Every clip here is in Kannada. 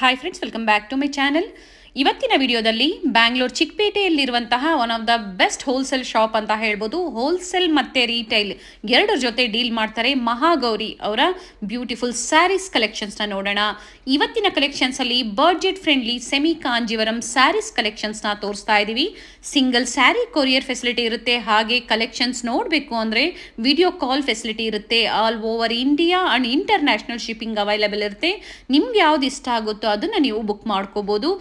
Hi friends, welcome back to my channel. ಇವತ್ತಿನ ವಿಡಿಯೋದಲ್ಲಿ ಬ್ಯಾಂಗ್ಳೂರ್ ಚಿಕ್ಕಪೇಟೆಯಲ್ಲಿರುವಂತಹ one of the best wholesale shop ಅಂತ ಹೇಳ್ಬೋದು. ಹೋಲ್ಸೇಲ್ ಮತ್ತು ರೀಟೈಲ್ ಎರಡರ ಜೊತೆ ಡೀಲ್ ಮಾಡ್ತಾರೆ ಮಹಾಗೌರಿ ಅವರ ಬ್ಯೂಟಿಫುಲ್ ಸ್ಯಾರೀಸ್ ಕಲೆಕ್ಷನ್ಸ್ನ ನೋಡೋಣ. ಇವತ್ತಿನ ಕಲೆಕ್ಷನ್ಸಲ್ಲಿ budget friendly semi Kanjeevaram sarees ಕಲೆಕ್ಷನ್ಸ್ನ ತೋರಿಸ್ತಾ ಇದ್ದೀವಿ. ಸಿಂಗಲ್ ಸ್ಯಾರಿ ಕೊರಿಯರ್ ಫೆಸಿಲಿಟಿ ಇರುತ್ತೆ. ಹಾಗೆ ಕಲೆಕ್ಷನ್ಸ್ ನೋಡಬೇಕು ಅಂದರೆ ವಿಡಿಯೋ ಕಾಲ್ ಫೆಸಿಲಿಟಿ ಇರುತ್ತೆ. All over India and international shipping available ಇರುತ್ತೆ. ನಿಮ್ಗೆ ಯಾವ್ದು ಇಷ್ಟ ಆಗುತ್ತೋ ಅದನ್ನು ನೀವು ಬುಕ್ ಮಾಡ್ಕೋಬೋದು.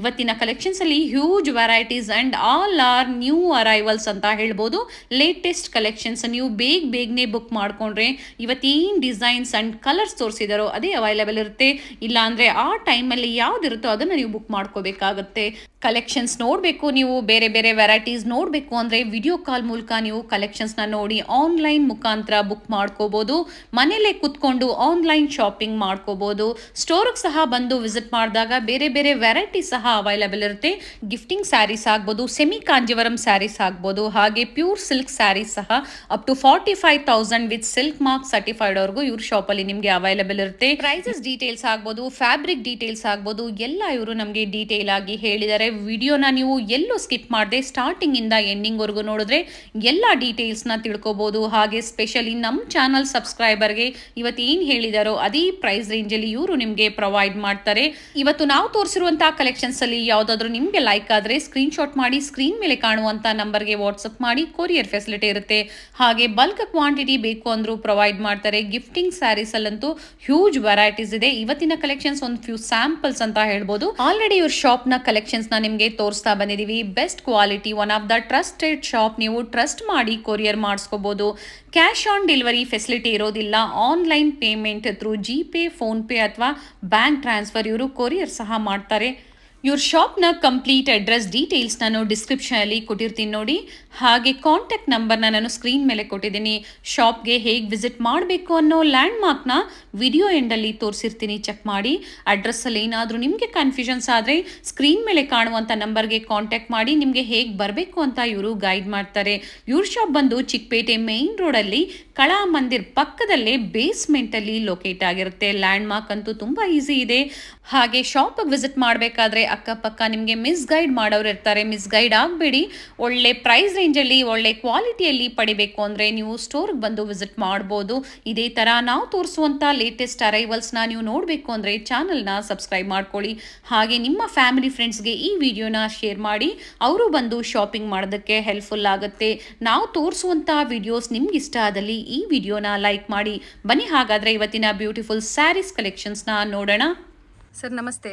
ಇವತ್ತಿನ ಕಲೆಕ್ಷನ್ಸ್ ಅಲ್ಲಿ huge varieties and all are new arrivals ಅಂತ ಹೇಳ್ಬೋದು. ಲೇಟೆಸ್ಟ್ ಕಲೆಕ್ಷನ್ಸ್ ನೀವು ಬೇಗನೆ ಬುಕ್ ಮಾಡ್ಕೊಂಡ್ರೆ ಇವತ್ತೇನು ಡಿಸೈನ್ಸ್ ಅಂಡ್ ಕಲರ್ಸ್ ತೋರಿಸಿದಾರೋ ಅದೇ ಅವೈಲೇಬಲ್ ಇರುತ್ತೆ. ಇಲ್ಲ ಅಂದ್ರೆ ಆ ಟೈಮಲ್ಲಿ ಯಾವ್ದಿರುತ್ತೋ ಅದನ್ನ ನೀವು ಬುಕ್ ಮಾಡ್ಕೋಬೇಕಾಗುತ್ತೆ. ಕಲೆಕ್ಷನ್ಸ್ ನೋಡಬೇಕು, ನೀವು ಬೇರೆ ಬೇರೆ ವೆರೈಟೀಸ್ ನೋಡಬೇಕು ಅಂದರೆ ವಿಡಿಯೋ ಕಾಲ್ ಮೂಲಕ ನೀವು ಕಲೆಕ್ಷನ್ಸ್ನ ನೋಡಿ ಆನ್ಲೈನ್ ಮುಖಾಂತರ ಬುಕ್ ಮಾಡ್ಕೋಬೋದು. ಮನೇಲೆ ಕುತ್ಕೊಂಡು ಆನ್ಲೈನ್ ಶಾಪಿಂಗ್ ಮಾಡ್ಕೋಬೋದು. ಸ್ಟೋರ್ಗೆ ಸಹ ಬಂದು ವಿಸಿಟ್ ಮಾಡಿದಾಗ ಬೇರೆ ಬೇರೆ ವೆರೈಟಿ ಸಹ ಅವೈಲೇಬಲ್ ಇರುತ್ತೆ. ಗಿಫ್ಟಿಂಗ್ ಸ್ಯಾರೀಸ್ ಆಗ್ಬೋದು, ಸೆಮಿ ಕಾಂಜೀವರಂ ಸ್ಯಾರೀಸ್ ಆಗ್ಬೋದು, ಹಾಗೆ ಪ್ಯೂರ್ ಸಿಲ್ಕ್ ಸ್ಯಾರೀಸ್ ಸಹ up to 45,000 with silk mark certified ವರ್ಗೂ ಇವ್ರ ಶಾಪಲ್ಲಿ ನಿಮಗೆ ಅವೈಲೇಬಲ್ ಇರುತ್ತೆ. ಪ್ರೈಸಸ್ ಡೀಟೇಲ್ಸ್ ಆಗ್ಬೋದು, ಫ್ಯಾಬ್ರಿಕ್ ಡೀಟೇಲ್ಸ್ ಆಗ್ಬೋದು, ಎಲ್ಲ ಇವರು ನಮಗೆ ಡೀಟೇಲ್ ಆಗಿ ಹೇಳಿದ್ದಾರೆ. ವಿಡಿಯೋನ ನೀವು ಎಲ್ಲೂ ಸ್ಕಿಪ್ ಮಾಡದೆ ಸ್ಟಾರ್ಟಿಂಗ್ ಇಂದ ಎಂಡಿಂಗ್ ವರೆಗೂ ನೋಡಿದ್ರೆ ಎಲ್ಲ ಡೀಟೇಲ್ಸ್ ನ ತಿಳ್ಕೋಬಹುದು. ಹಾಗೆ ಸ್ಪೆಷಲಿ ನಮ್ಮ ಚಾನಲ್ ಸಬ್ಸ್ಕ್ರೈಬರ್ಗೆ ಇವತ್ತು ಏನ್ ಹೇಳಿದಾರೋ ಅದೇ ಪ್ರೈಸ್ ರೇಂಜ್ ಅಲ್ಲಿ ಇವರು ನಿಮಗೆ ಪ್ರೊವೈಡ್ ಮಾಡ್ತಾರೆ. ಇವತ್ತು ನಾವು ತೋರಿಸಿರುವಂತಹ ಕಲೆಕ್ಷನ್ಸ್ ಅಲ್ಲಿ ಯಾವ್ದಾದ್ರು ನಿಮ್ಗೆ ಲೈಕ್ ಆದ್ರೆ ಸ್ಕ್ರೀನ್ ಶಾಟ್ ಮಾಡಿ ಸ್ಕ್ರೀನ್ ಮೇಲೆ ಕಾಣುವಂತ ನಂಬರ್ಗೆ ವಾಟ್ಸ್ಆಪ್ ಮಾಡಿ ಕೊರಿಯರ್ ಫೆಸಿಲಿಟಿ ಇರುತ್ತೆ. ಹಾಗೆ ಬಲ್ಕ್ ಕ್ವಾಂಟಿಟಿ ಬೇಕು ಅಂದ್ರೂ ಪ್ರೊವೈಡ್ ಮಾಡ್ತಾರೆ. ಗಿಫ್ಟಿಂಗ್ ಸ್ಯಾರೀಸ್ ಅಲ್ಲಂತೂ ಹ್ಯೂಜ್ ವೆರೈಟೀಸ್ ಇದೆ. ಇವತ್ತಿನ ಕಲೆಕ್ಷನ್ಸ್ ಒಂದು ಫ್ಯೂ ಸ್ಯಾಂಪಲ್ಸ್ ಅಂತ ಹೇಳ್ಬೋದು. ಆಲ್ರೆಡಿ ಇವ್ರ ಶಾಪ್ ನ ಕಲೆಕ್ಷನ್ಸ್ ನಿಮಗೆ ತೋರಿಸ್ತಾ ಬಂದಿದೀವಿ. Best quality, one of the trusted shop. ನೀವು ಟ್ರಸ್ಟ್ ಮಾಡಿ ಕೊರಿಯರ್ ಮಾಡಿಸ್ಕೋಬಹುದು. ಕ್ಯಾಶ್ ಆನ್ ಡೆಲಿವರಿ ಫೆಸಿಲಿಟಿ ಇರೋದಿಲ್ಲ. Online payment through GPay, PhonePe ಅಥವಾ ಬ್ಯಾಂಕ್ ಟ್ರಾನ್ಸ್ಫರ್ ಇವರು ಕೊರಿಯರ್ ಸಹ ಮಾಡ್ತಾರೆ. ಇವ್ರ ಶಾಪ್ನ ಕಂಪ್ಲೀಟ್ ಅಡ್ರೆಸ್ ಡೀಟೇಲ್ಸ್ ನಾನು ಡಿಸ್ಕ್ರಿಪ್ಷನಲ್ಲಿ ಕೊಟ್ಟಿರ್ತೀನಿ ನೋಡಿ. ಹಾಗೆ ಕಾಂಟ್ಯಾಕ್ಟ್ ನಂಬರ್ನ ನಾನು ಸ್ಕ್ರೀನ್ ಮೇಲೆ ಕೊಟ್ಟಿದ್ದೀನಿ. ಶಾಪ್ಗೆ ಹೇಗೆ ವಿಸಿಟ್ ಮಾಡಬೇಕು ಅನ್ನೋ ಲ್ಯಾಂಡ್ ಮಾರ್ಕ್ನ ವಿಡಿಯೋ ಎಂಡಲ್ಲಿ ತೋರಿಸಿರ್ತೀನಿ, ಚೆಕ್ ಮಾಡಿ. ಅಡ್ರೆಸ್ಸಲ್ಲಿ ಏನಾದರೂ ನಿಮಗೆ ಕನ್ಫ್ಯೂಷನ್ಸ್ ಆದರೆ ಸ್ಕ್ರೀನ್ ಮೇಲೆ ಕಾಣುವಂಥ ನಂಬರ್ಗೆ ಕಾಂಟ್ಯಾಕ್ಟ್ ಮಾಡಿ ನಿಮಗೆ ಹೇಗೆ ಬರಬೇಕು ಅಂತ ಇವರು ಗೈಡ್ ಮಾಡ್ತಾರೆ. ಇವ್ರ ಶಾಪ್ ಬಂದು ಚಿಕ್ಕಪೇಟೆ ಮೇನ್ ರೋಡಲ್ಲಿ ಕಳಾ ಮಂದಿರ್ ಪಕ್ಕದಲ್ಲೇ ಬೇಸ್ಮೆಂಟಲ್ಲಿ ಲೊಕೇಟ್ ಆಗಿರುತ್ತೆ. ಲ್ಯಾಂಡ್ ಮಾರ್ಕ್ ಅಂತೂ ತುಂಬ ಈಸಿ ಇದೆ. ಹಾಗೆ ಶಾಪಿಗೆ ವಿಸಿಟ್ ಮಾಡಬೇಕಾದ್ರೆ ಅಕ್ಕಪಕ್ಕ ನಿಮಗೆ ಮಿಸ್ ಗೈಡ್ ಮಾಡೋರು ಇರ್ತಾರೆ. ಮಿಸ್ ಗೈಡ್ ಆಗಬೇಡಿ. ಒಳ್ಳೆ ಪ್ರೈಸ್ ರೇಂಜಲ್ಲಿ ಒಳ್ಳೆ ಕ್ವಾಲಿಟಿಯಲ್ಲಿ ಪಡಿಬೇಕು ಅಂದರೆ ನೀವು ಸ್ಟೋರ್ಗೆ ಬಂದು ವಿಸಿಟ್ ಮಾಡ್ಬೋದು. ಇದೇ ಥರ ನಾವು ತೋರಿಸುವಂಥ ಲೇಟೆಸ್ಟ್ ಅರೈವಲ್ಸ್ನ ನೀವು ನೋಡಬೇಕು ಅಂದರೆ ಚಾನಲ್ನ ಸಬ್ಸ್ಕ್ರೈಬ್ ಮಾಡ್ಕೊಳ್ಳಿ. ಹಾಗೆ ನಿಮ್ಮ ಫ್ಯಾಮಿಲಿ ಫ್ರೆಂಡ್ಸ್ಗೆ ಈ ವಿಡಿಯೋನ ಶೇರ್ ಮಾಡಿ, ಅವರು ಬಂದು ಶಾಪಿಂಗ್ ಮಾಡೋದಕ್ಕೆ ಹೆಲ್ಪ್ಫುಲ್ ಆಗುತ್ತೆ. ನಾವು ತೋರಿಸುವಂಥ ವಿಡಿಯೋಸ್ ನಿಮ್ಗೆ ಇಷ್ಟ ಆದಲ್ಲಿ ಈ ವಿಡಿಯೋನ ಲೈಕ್ ಮಾಡಿ. ಬನ್ನಿ ಹಾಗಾದರೆ ಇವತ್ತಿನ ಬ್ಯೂಟಿಫುಲ್ ಸ್ಯಾರೀಸ್ ಕಲೆಕ್ಷನ್ಸ್ನ ನೋಡೋಣ. ಸರ್ ನಮಸ್ತೆ.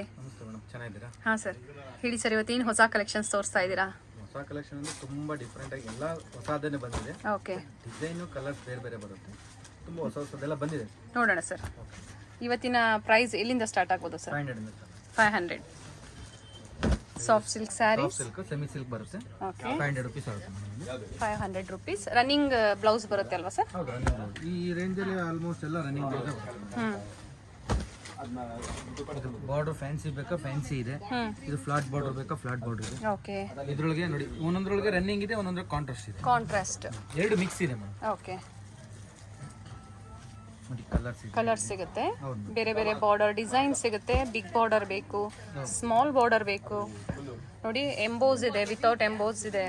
ಚೆನ್ನಾಗಿದ್ದೀರಾ? ಹಾಂ ಸರ್, ಹೇಳಿ ಸರ್, ಇವತ್ತೇನು ಹೊಸ ಕಲೆಕ್ಷನ್ಸ್ ತೋರಿಸ್ತಾ ಇದ್ದೀರಾ? ಹೊಸ ಕಲೆಕ್ಷನ್ ಅಂದ್ರೆ ತುಂಬಾ ಡಿಫ್ರೆಂಟ್ ಆಗಿ ಎಲ್ಲ ಹೊಸದನ್ನೇ ಬಂದಿದೆ. ಓಕೆ, ಡಿಸೈನು ಕಲರ್ಸ್ ಬೇರೆ ಬೇರೆ ಬರುತ್ತೆ. ತುಂಬಾ ಹೊಸದೆಲ್ಲ ಬಂದಿದೆ. ನೋಡೋಣ ಸರ್. ಇವತ್ತಿನ ಪ್ರೈಸ್ ಎಲ್ಲಿಂದ ಸ್ಟಾರ್ಟ್ ಆಗ್ಬೋದು sir? 500. Soft silk sari, silk, semi silk ಬರುತ್ತೆ. ಓಕೆ, 500 ರುಪೀಸ್ ಆಗುತ್ತೆ. 500 ರುಪೀಸ್. ರನ್ನಿಂಗ್ ಬ್ಲೌಸ್ ಬರುತ್ತೆ ಅಲ್ವಾ ಸರ್? ಹೌದು, ಈ ರೇಂಜಲ್ಲಿ ಆಲ್ಮೋಸ್ಟ್ ಎಲ್ಲ ರನ್ನಿಂಗ್ ಬರುತ್ತೆ. ಬಾರ್ಡರ್ ಫ್ಯಾನ್ಸಿ ಬೇಕಾ ಫ್ಯಾನ್ಸಿ ಇದೆ. ಇದು ಫ್ಲಾಟ್ ಬಾರ್ಡರ್ ಬೇಕಾ ಫ್ಲಾಟ್ ಬಾರ್ಡರ್ ಇದೆ. ಓಕೆ, ಇದ್ರೊಳಗೆ ನೋಡಿ ಒಂದೊಂದ್ರೊಳಗೆ ರನ್ನಿಂಗ್ ಇದೆ, ಒಂದೊಂದ್ರೊಳಗೆ ಕಾಂಟ್ರಾಸ್ಟ್ ಇದೆ. ಕಾಂಟ್ರಾಸ್ಟ್ ಎರಡು ಮಿಕ್ಸ್ ಇದೆ ಮೇಡಮ್. ಓಕೆ, ನೋಡಿ ಕಲರ್ ಸಿಗುತ್ತೆ. ಬೇರೆ ಬೇರೆ ಬಾರ್ಡರ್ ಡಿಸೈನ್ ಸಿಗುತ್ತೆ. ಬಿಗ್ ಬಾರ್ಡರ್ ಬೇಕು, ಸ್ಮಾಲ್ ಬಾರ್ಡರ್ ಬೇಕು. ನೋಡಿ, ಎಂಬೋಸ್ ಇದೆ, ವಿತೌಟ್ ಎಂಬೋಸ್ ಇದೆ.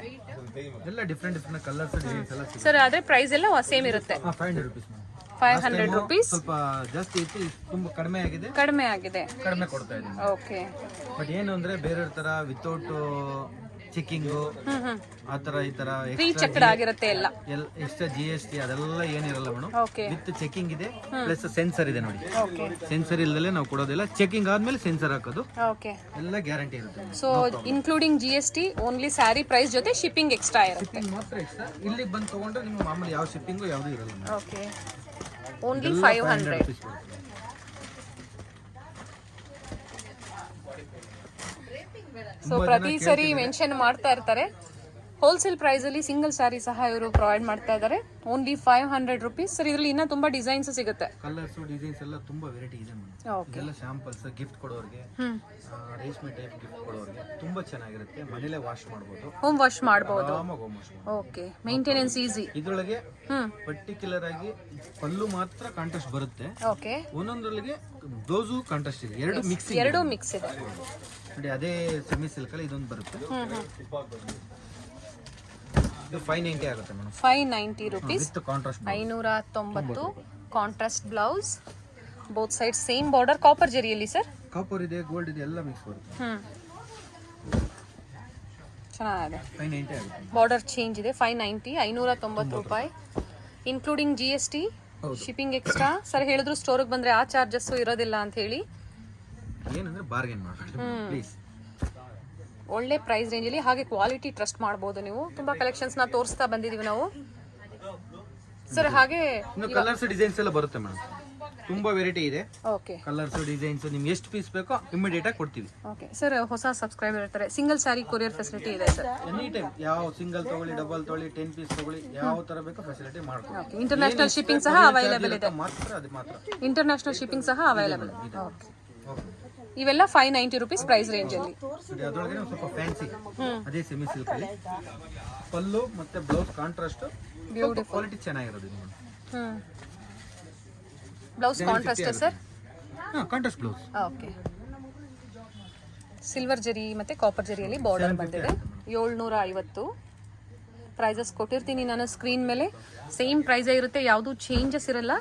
ಎಲ್ಲ ಡಿಫ್ರೆಂಟ್ ಕಲರ್ಸ್ ಡಿಸೈನ್ಸ್ ಎಲ್ಲ ಸಿಗುತ್ತೆ ಸರ್. ಆದ್ರೆ ಪ್ರೈಸ್ ಎಲ್ಲ ಸೇಮ್ ಇರುತ್ತೆ. 500 ರುಪೀಸ್. 500 ರುಪೀಸ್. ಸ್ವಲ್ಪ ಜಾಸ್ತಿ ಇತ್ತು, ತುಂಬಾ ಕಡಿಮೆ ಆಗಿದೆ. ಕಡಿಮೆ ಕೊಡ್ತಾ ಇದ್ದೀನಿ. ಓಕೆ, ಬಟ್ ಏನು ಅಂದ್ರೆ ಬೇರೆ ತರ ವಿತೌಟ್ ಚೆಕಿಂಗು ಆ ತರ ಈ ತರ ಚೆಕ್ಡ್ ಆಗಿರುತ್ತೆ ಎಲ್ಲ. ಎಕ್ಸ್ಟ್ರಾ GST ಅದೆಲ್ಲ ಏನಿರಲ್ಲ ಮೇಡಮ್. ಓಕೆ, ವಿತ್ ಚೆಕಿಂಗ್ ಇದೆ, ಪ್ಲಸ್ ಸೆನ್ಸರ್ ಇದೆ ನೋಡಿ. ಓಕೆ, ಸೆನ್ಸರ್ ಇಲ್ಲದೆ ನಾವು ಕೊಡೋದಿಲ್ಲ. ಚೆಕಿಂಗ್ ಆದ್ಮೇಲೆ ಸೆನ್ಸರ್ ಹಾಕೋದು. ಓಕೆ, ಎಲ್ಲ ಗ್ಯಾರಂಟಿ ಇರುತ್ತೆ. So including GST only sari price ಜೊತೆ ಶಿಪ್ಪಿಂಗ್ ಎಕ್ಸ್ಟ್ರಾ ಇರುತ್ತೆ. ಶಿಪ್ಪಿಂಗ್ ಮಾತ್ರ ಎಕ್ಸ್ಟ್ರಾ. ಇಲ್ಲಿಗೆ ಬಂದು ತಗೊಂಡ್ರೆ ನಿಮ್ಗೆ ಮಾಮೂಲಿ ಯಾವ ಶಿಪ್ಪಿಂಗು ಯಾವುದು ಇರಲ್ಲ. Okay, only 500. ಸೊ ಪ್ರತಿ ಸರಿ ಮೆನ್ಷನ್ ಮಾಡ್ತಾ ಇರ್ತಾರೆ. ಹೋಲ್ಸೇಲ್ ಪ್ರೈಸಲ್ಲಿ ಸಿಂಗಲ್ ಸ್ಯಾರಿ ಸಹ ಇವರು ಪ್ರೊವೈಡ್ ಮಾಡ್ತಾ ಇದ್ದಾರೆ. Only 500 rupees. ಸರ್ ಇದರಲ್ಲಿ ಇನ್ನೂ ತುಂಬ ಡಿಸೈನ್ಸ್ ಸಿಗುತ್ತೆ. ಕಲರ್ಸ್ ಡಿಸೈನ್ಸ್ ಎಲ್ಲ ತುಂಬಾ ವೆರೈಟಿ ಇದೆ ಮೇಡಮ್. ಓಕೆ. ಇದೆಲ್ಲ ಶಾಂಪಲ್ಸ್ ಗಿಫ್ಟ್ ಕೊಡೋರಿಗೆ, ರೇಷ್ಮೆ ಟೈಪ್ ಗಿಫ್ಟ್ ಕೊಡೋರಿಗೆ ತುಂಬಾ ಚೆನ್ನಾಗಿರುತ್ತೆ. ಮನೇಲೆ ವಾಶ್ ಮಾಡಬಹುದು, ಹೋಮ್ ವಾಶ್ ಮಾಡಬಹುದು. ಆರಾಮಾಗಿ ಹೋಮ್ ವಾಶ್ ಮಾಡಬಹುದು. Okay, maintenance easy. ಇದರೊಳಗೆ ಪರ್ಟಿಕ್ಯುಲರ್ ಆಗಿ ಪಲ್ಲು ಮಾತ್ರ ಕಾಂಟ್ರಾಸ್ಟ್ ಬರುತ್ತೆ. ಓಕೆ, ಒಂದೊಂದ್ರೊಳಗೆ ಬ್ಲೌಸು ಕಾಂಟ್ರಾಸ್ಟ್ ಇದೆ, ಎರಡು ಮಿಕ್ಸ್ ಇದೆ ನೋಡಿ. ಅದೇ ಸೆಮಿ ಸಿಲ್ಕ್ ಅಲ್ಲಿ ಇದೊಂದು ಬರುತ್ತೆ. ಇದು 590 ಆಗುತ್ತೆ madam. 590 rupees. With contrast 590 contrast blouse, both side same border, copper ಜರಿಯಲ್ಲಿ ಸರ್. ಕಾಪರ್ ಇದೆ, ಗೋಲ್ಡ್ ಇದೆ, ಎಲ್ಲ ಮಿಕ್ಸ್ ಬರುತ್ತೆ. ಚೆನ್ನಾಗಿದೆ. 590 ಆಗುತ್ತೆ. ಬಾರ್ಡರ್ ಚೇಂಜ್ ಇದೆ. 590 ರೂಪಾಯಿ including GST, shipping extra. Sir ಹೇಳಿದ್ರು ಸ್ಟೋರಿಗೆ ಬಂದ್ರೆ ಆ ಚಾರ್ಜಸ್ ಇರೋದಿಲ್ಲ ಅಂತ ಹೇಳಿ. ಏನಂದ್ರೆ ಬಾರ್ಗೇನ್ ಮಾಡಬೇಡಿ ಪ್ಲೀಸ್. ಒಳ್ಳೆ ಪ್ರೈಸ್ ರೇಂಜಲ್ಲಿ, ಹಾಗೆ ಕ್ವಾಲಿಟಿ ಟ್ರಸ್ಟ್ ಮಾಡ್ಬೋದು ನೀವು. ತುಂಬಾ ಕಲೆಕ್ಷನ್ಸ್ ನ ತೋರಿಸ್ತಾ ಬಂದಿದೀವಿ ನಾವು ಸರ್. ಹಾಗೆ ಇನ್ನು ಕಲರ್ಸ್ ಡಿಸೈನ್ಸ್ ಎಲ್ಲ ಬರುತ್ತೆ ಮೇಡಮ್. ತುಂಬಾ ವೆರೈಟಿ ಇದೆ. ಓಕೆ, ಕಲರ್ಸ್ ಡಿಸೈನ್ಸ್ ನಿಮ್ಗೆ ಎಷ್ಟು ಪೀಸ್ ಬೇಕೋ ಇಮಿಡಿಯೇಟ್ ಆಗಿ ಕೊಡ್ತೀವಿ. Okay sir. ಹೊಸ ಸಬ್ಸ್ಕ್ರೈಬರ್ ಇರ್ತಾರೆ, ಸಿಂಗಲ್ ಸ್ಯಾರಿ ಕೊರಿಯರ್ ಫೆಸಿಲಿಟಿ ಇದೆ ಸರ್. ಎನಿ ಟೈಮ್ ಯಾವ ಸಿಂಗಲ್ ತಗೊಳ್ಳಿ, ಡಬಲ್ ತಗೊಳ್ಳಿ, 10 ಪೀಸ್ ತಗೊಳ್ಳಿ, ಯಾವ ತರ ಬೇಕೋ ಫೆಸಿಲಿಟಿ ಮಾಡ್ಕೊಡ್ತೀವಿ. ಓಕೆ, ಇಂಟರ್ನ್ಯಾಷನಲ್ ಶಿಪ್ಪಿಂಗ್ ಸಹ ಅವೈಲೇಬಲ್ ಇದೆ. ಮಾತ್ರ ಇಂಟರ್ನ್ಯಾಷನಲ್ ಶಿಪ್ಪಿಂಗ್ ಸಹ ಅವೈಲೇಬಲ್. Okay, okay. ಇವೆಲ್ಲ 590 ರುಪೀಸ್ ಪ್ರೈಸ್ ರೇಂಜ್ ಅಲ್ಲಿ. ಅದರೊಳಗೆ ಸ್ವಲ್ಪ ಫ್ಯಾನ್ಸಿ, ಅದೇ ಸೆಮಿ ಸಿಲ್ಕ್ ಅಲ್ಲಿ ಪಲ್ಲು ಮತ್ತೆ ಬ್ಲೌಸ್ ಕಾಂಟ್ರಾಸ್ಟ್, ಬ್ಯೂಟಿಫುಲ್ ಕ್ವಾಲಿಟಿ ಚೆನ್ನಾಗಿರೋದು ಇದು. Blouse contrast sir. Contrast blouse. Okay, silver ಜರಿ ಮತ್ತೆ ಕಾಪರ್ ಜರಿಯಲ್ಲಿ ಬಾರ್ಡರ್ ಬಂದಿದೆ. 750 ಪ್ರೈಸಸ್ ಕೊಟ್ಟಿರ್ತೀನಿ ನಾನು ಸ್ಕ್ರೀನ್ ಮೇಲೆ. ಸೇಮ್ ಪ್ರೈಸೇ ಇರುತ್ತೆ, ಯಾವುದು ಚೇಂಜಸ್ ಇರಲ್ಲ.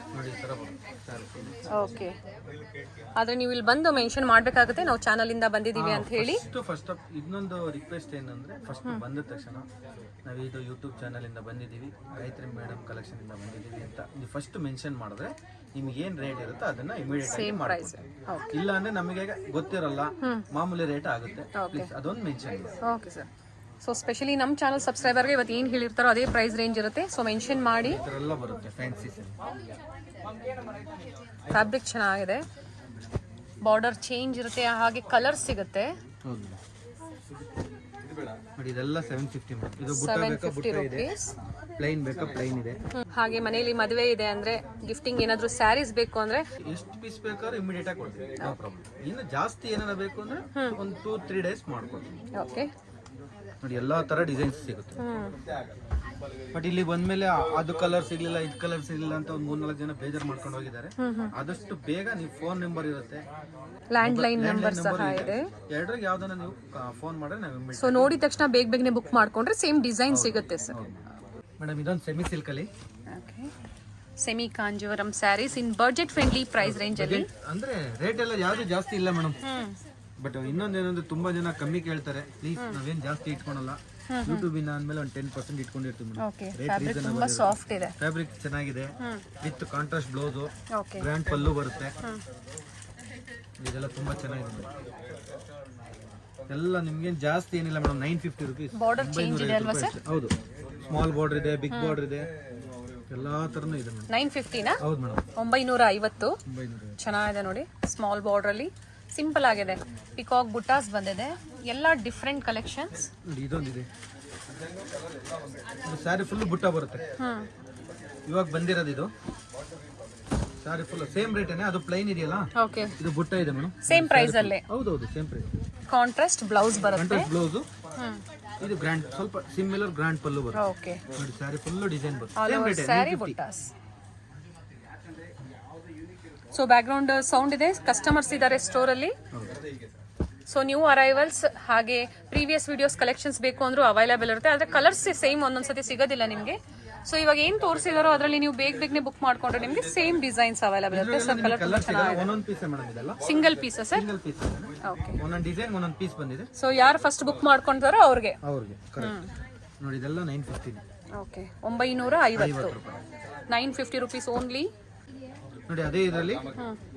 ಓಕೆ, ಆದ್ರೆ ನೀವು ಇಲ್ಲಿ ಬಂದು ಮೆನ್ಷನ್ ಮಾಡ್ಬೇಕಾಗುತ್ತೆ ನಾವು ಚಾನಲ್ ಇಂದ ಬಂದಿದೀವಿ ಅಂತ ಹೇಳಿ. ಫಸ್ಟ್ ಇನ್ನೊಂದು ರಿಕ್ವೆಸ್ಟ್ ಏನಂದ್ರೆ, ಫಸ್ಟ್ ಬಂದ ತಕ್ಷಣ ನಾವು ಇದು ಯೂಟ್ಯೂಬ್ ಚಾನಲ್ ಇಂದ ಬಂದಿದ್ದೀವಿ, ಗಾಯತ್ರಿ ಮೇಡಮ್ ಕಲೆಕ್ಷನ್ ಇಂದ ಬಂದಿದ್ದೀವಿ ಅಂತ ನೀವು ಫಸ್ಟ್ ಮೆನ್ಷನ್ ಮಾಡಿದ್ರೆ ನಿಮ್ಗೆ ಏನ್ ರೇಟ್ ಇರುತ್ತೋ ಅದನ್ನ ಇಮಿಡಿಯೇಟ್ ಆಗಿ ಮಾಡ್ಕೊಡ್ತೀವಿ. ಇಲ್ಲ ಅಂದ್ರೆ ನಮಗೆ ಗೊತ್ತಿರಲ್ಲ, ಮಾಮೂಲಿ ರೇಟ್ ಆಗುತ್ತೆ. ಪ್ಲೀಸ್ ಅದೊಂದು mention. Okay sir. So specially ನಮ್ಮ ಚಾನಲ್ ಸಬ್ಸ್ಕ್ರೈಬರ್ಗೆ ಇವತ್ತು ಏನು ಹೇಳಿರ್ತಾರೋ ಅದೇ ಪ್ರೈಸ್ ರೇಂಜ್ ಇರುತ್ತೆ. ಸೊ ಮೆನ್ಷನ್ ಮಾಡಿ. ಇದರೆಲ್ಲ ಬರುತ್ತೆ ಫ್ಯಾನ್ಸಿ. ಫ್ಯಾಬ್ರಿಕ್ ಚೆನ್ನಾಗಿದೆ, ಬಾರ್ಡರ್ ಚೇಂಜ್ ಇರುತ್ತೆ, ಹಾಗೆ ಕಲರ್ ಸಿಗುತ್ತೆ. ನೋಡಿ ಇದೆಲ್ಲ 750 ಮೇಡಮ್. ಇದು ಬುಟ್ಟ ಬೇಕಾ ಬುಟ್ಟ ಇದೆ, ಪ್ಲೈನ್ ಬೇಕಾ ಪ್ಲೈನ್ ಇದೆ. ಹಾಗೆ ಮನೆಯಲ್ಲಿ ಮದುವೆ ಇದೆ ಅಂದ್ರೆ, ಗಿಫ್ಟಿಂಗ್ ಏನಾದ್ರು ಸ್ಯಾರೀಸ್ ಬೇಕು ಅಂದ್ರೆ ಎಷ್ಟು ಪೀಸ್ ಬೇಕಾದ್ರೂ ಇಮಿಡಿಯೇಟ್ ಆಗಿ ಕೊಡ್ತೀವಿ, ನೋ ಪ್ರಾಬ್ಲಮ್. ಇನ್ನು ಜಾಸ್ತಿ ಏನಾರ ಬೇಕು ಅಂದ್ರೆ ಒಂದು 2-3 ಡೇಸ್ ಮಾಡ್ಕೊಡ್ತೀವಿ. ಓಕೆ, ನೋಡಿ ಎಲ್ಲಾ ತರ ಡಿಸೈನ್ಸ್ ಸಿಗುತ್ತೆ. ಬಟ್ ಇಲ್ಲಿ ಬಂದ್ಮೇಲೆ ಅದು ಕಲರ್ ಸಿಗ್ಲಿಲ್ಲ, ಇದು ಕಲರ್ ಸಿಗ್ಲಿಲ್ಲ ಅಂತ ಒಂದು 3-4 ಜನ ಬೇಜಾರು ಮಾಡ್ಕೊಂಡು ಹೋಗಿದ್ದಾರೆ. ಆದಷ್ಟು ಬೇಗ ನೀವು ಫೋನ್ ನಂಬರ್ ಇರುತ್ತೆ, ಲ್ಯಾಂಡ್ ಲೈನ್ ನಂಬರ್ ಸಹ ಇದೆ. ಎರಡರಿಗೆ ಯಾವ್ದನ್ನ ನೀವು ಫೋನ್ ಮಾಡಿದ್ರೆ ನಾವು ಸೊ ನೋಡಿದ ತಕ್ಷಣ ಬೇಗನೆ ಬುಕ್ ಮಾಡ್ಕೊಂಡ್ರೆ ಸೇಮ್ ಡಿಸೈನ್ ಸಿಗುತ್ತೆ ಸರ್. ಮೇಡಮ್ ಇದೊಂದು ಸೆಮಿ ಸಿಲ್ಕ್ ಅಲ್ಲಿ ಸೆಮಿ ಕಾಂಜೀವರಂ ಸ್ಯಾರೀಸ್ ಇನ್ ಬಡ್ಜೆಟ್ ಫ್ರೆಂಡ್ಲಿ ಪ್ರೈಸ್ ರೇಂಜ್ ಅಲ್ಲಿ. ಅಂದ್ರೆ ರೇಟ್ ಎಲ್ಲ ಯಾವ್ದು ಜಾಸ್ತಿ ಇಲ್ಲ ಮೇಡಮ್. ಬಟ್ ಇನ್ನೊಂದೇನಂದ್ರೆ ತುಂಬಾ ಜನ ಕಮ್ಮಿ ಕೇಳ್ತಾರೆ. ಪ್ಲೀಸ್ ನಾವೇನ್ ಜಾಸ್ತಿ ಇಟ್ಕೊಳಲ್ಲ. ಯೂಟ್ಯೂಬ್ ಇಂದ ಅಂದ್ಮೇಲೆ ಒಂದು 10% ಇಟ್ಕೊಂಡಿರ್ತೀವಿ ಮೇಡಮ್. ತುಂಬಾ ಸಾಫ್ಟ್ ಇದೆ, ಫ್ಯಾಬ್ರಿಕ್ ಚೆನ್ನಾಗಿದೆ, with contrast blouse, grand pallu ಬರುತ್ತೆ. ಇದೆಲ್ಲ ತುಂಬಾ ಚೆನ್ನಾಗಿದೆ. ಎಲ್ಲ ನಿಮ್ಗೇನು ಜಾಸ್ತಿ ಏನಿಲ್ಲ ಮೇಡಮ್. 950 ರುಪೀಸ್. ಬಾರ್ಡರ್ ಚೇಂಜ್ ಇದೆ ಅಲ್ವಾ ಸರ್? ಹೌದು, ಸ್ಮಾಲ್ ಬಾರ್ಡರ್ ಇದೆ, ಬಿಗ್ ಬಾರ್ಡರ್ ಇದೆ, ಎಲ್ಲಾ ತರನೂ ಇದೆ ಮೇಡಮ್. 950 ನಾ? ಹೌದು ಮೇಡಮ್. 950 ಚೆನ್ನಾಗಿದೆ ನೋಡಿ. ಸ್ಮಾಲ್ ಬಾರ್ಡರ್ ಅಲ್ಲಿ ಸಿಂಪಲ್ ಆಗಿದೆ. ಪಿಕಾಕ್ ಬುಟ್ಟಾಸ್ ಬಂದಿದೆ, ಎಲ್ಲ ಡಿಫ್ರೆಂಟ್ ಕಲೆಕ್ಷನ್ಸ್. ನೋಡಿ ಇದೊಂದಿದೆ, ಸ್ಯಾರಿ ಫುಲ್ ಬುಟ್ಟ ಬರುತ್ತೆ. ಇವಾಗ ಬಂದಿರೋದು ಇದು ಸ್ಯಾರಿ ಫುಲ್ ಸೇಮ್ ರೇಟೇನೆ. ಅದು ಪ್ಲೈನ್ ಇದೆಯಲ್ಲ, ಓಕೆ, ಇದು ಬುಟ್ಟ ಇದೆ ಮೇಡಮ್. ಸೇಮ್ ಪ್ರೈಸ್ ಅಲ್ಲೇ. ಹೌದೌದು, ಸೇಮ್ ಪ್ರೈಸ್. ಕಾಂಟ್ರಾಸ್ಟ್ ಬ್ಲೌಸ್ ಬರುತ್ತೆ. ಕಾಂಟ್ರಾಸ್ಟ್ ಬ್ಲೌಸ್, ಇದು ಗ್ರ್ಯಾಂಡ್, ಸ್ವಲ್ಪ ಸಿಮಿಲರ್ ಗ್ರ್ಯಾಂಡ್ ಪಲ್ಲು ಬರುತ್ತೆ. ಓಕೆ, ನೋಡಿ ಸ್ಯಾರಿ ಫುಲ್ ಡಿಸೈನ್ ಬರುತ್ತೆ. Same rate. Saree buttas. So background sound ಇದೆ, ಕಸ್ಟಮರ್ಸ್ ಇದ್ದಾರೆ ಸ್ಟೋರ್ ಅಲ್ಲಿ. ಸೊ ನ್ಯೂ ಅರೈವಲ್ಸ್ ಹಾಗೆ ಪ್ರೀವಿಯಸ್ ವಿಡಿಯೋಸ್ ಕಲೆಕ್ಷನ್ಸ್ ಬೇಕು ಅಂದ್ರೂ ಅವೈಲೇಬಲ್ ಇರುತ್ತೆ. ಆದರೆ ಕಲರ್ಸ್ ಸೇಮ್ ಒಂದೊಂದ್ಸತಿ ಸಿಗೋದಿಲ್ಲ ನಿಮಗೆ. ಸೊ ಇವಾಗ ಏನು ತೋರಿಸಿದಾರೋ ಅದರಲ್ಲಿ ನೀವು ಬೇಗನೆ ಬುಕ್ ಮಾಡ್ಕೊಂಡ್ರೆ ನಿಮಗೆ ಸೇಮ್ ಡಿಸೈನ್ಸ್ ಅವೈಲೇಬಲ್ ಇರುತ್ತೆ. ಸರ್ ಕಲರ್ ಚೆನ್ನಾಗಿದೆ. ಒಂದೊಂದು ಪೀಸ್ ಮೇಡಮ್ ಇದೆಲ್ಲ single piece sir? Single piece. Okay, ಒಂದೊಂದು ಡಿಸೈನ್ ಒಂದೊಂದು ಪೀಸ್ ಬಂದಿದೆ. ಸೊ ಯಾರು ಫಸ್ಟ್ ಬುಕ್ ಮಾಡ್ಕೊಂತಾರೋ ಅವ್ರಿಗೆ ಕರೆಕ್ಟ್. ನೋಡಿ ಇದೆಲ್ಲ 950. ಓಕೆ, 950. 950 rupees only. ನೋಡಿ ಅದೇ ಇದರಲ್ಲಿ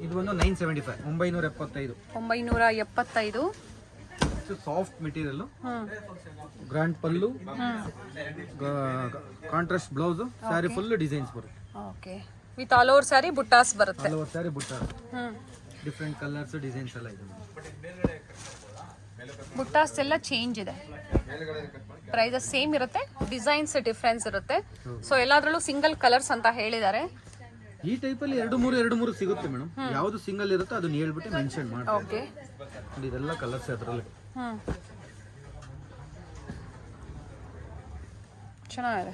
ಇದು ಒಂದು 975, 975. 975. Soft material, grand pallu, contrast blouse, saree full designs ಬರುತ್ತೆ. Okay, with all over saree buttas ಬರುತ್ತೆ. All over saree ಬುಟ್ಟಾಸ್, different colours designs ಎಲ್ಲ ಇದೆ. ಬುಟ್ಟಾಸ್ ಎಲ್ಲ ಚೇಂಜ್ ಇದೆ. ಪ್ರೈಸಸ್ ಸೇಮ್ ಇರುತ್ತೆ, ಡಿಸೈನ್ಸ್ ಡಿಫ್ರೆನ್ಸ್ ಇರುತ್ತೆ. ಸೊ ಎಲ್ಲಾದ್ರಲ್ಲೂ ಸಿಂಗಲ್ ಕಲರ್ಸ್ ಅಂತ ಹೇಳಿದ್ದಾರೆ. ಈ ಟೈಪಲ್ಲಿ 2-3 ಸಿಗುತ್ತೆ ಮೇಡಮ್. ಯಾವುದು ಸಿಂಗಲ್ ಇರುತ್ತೋ ಅದನ್ನ ಹೇಳ್ಬಿಟ್ಟು ಮೆನ್ಷನ್ ಮಾಡಿ. ಓಕೆ, ಇದೆಲ್ಲ ಕಲರ್ಸ್ ಅದರಲ್ಲಿ. ಚೆನ್ನಾಗಿದೆ.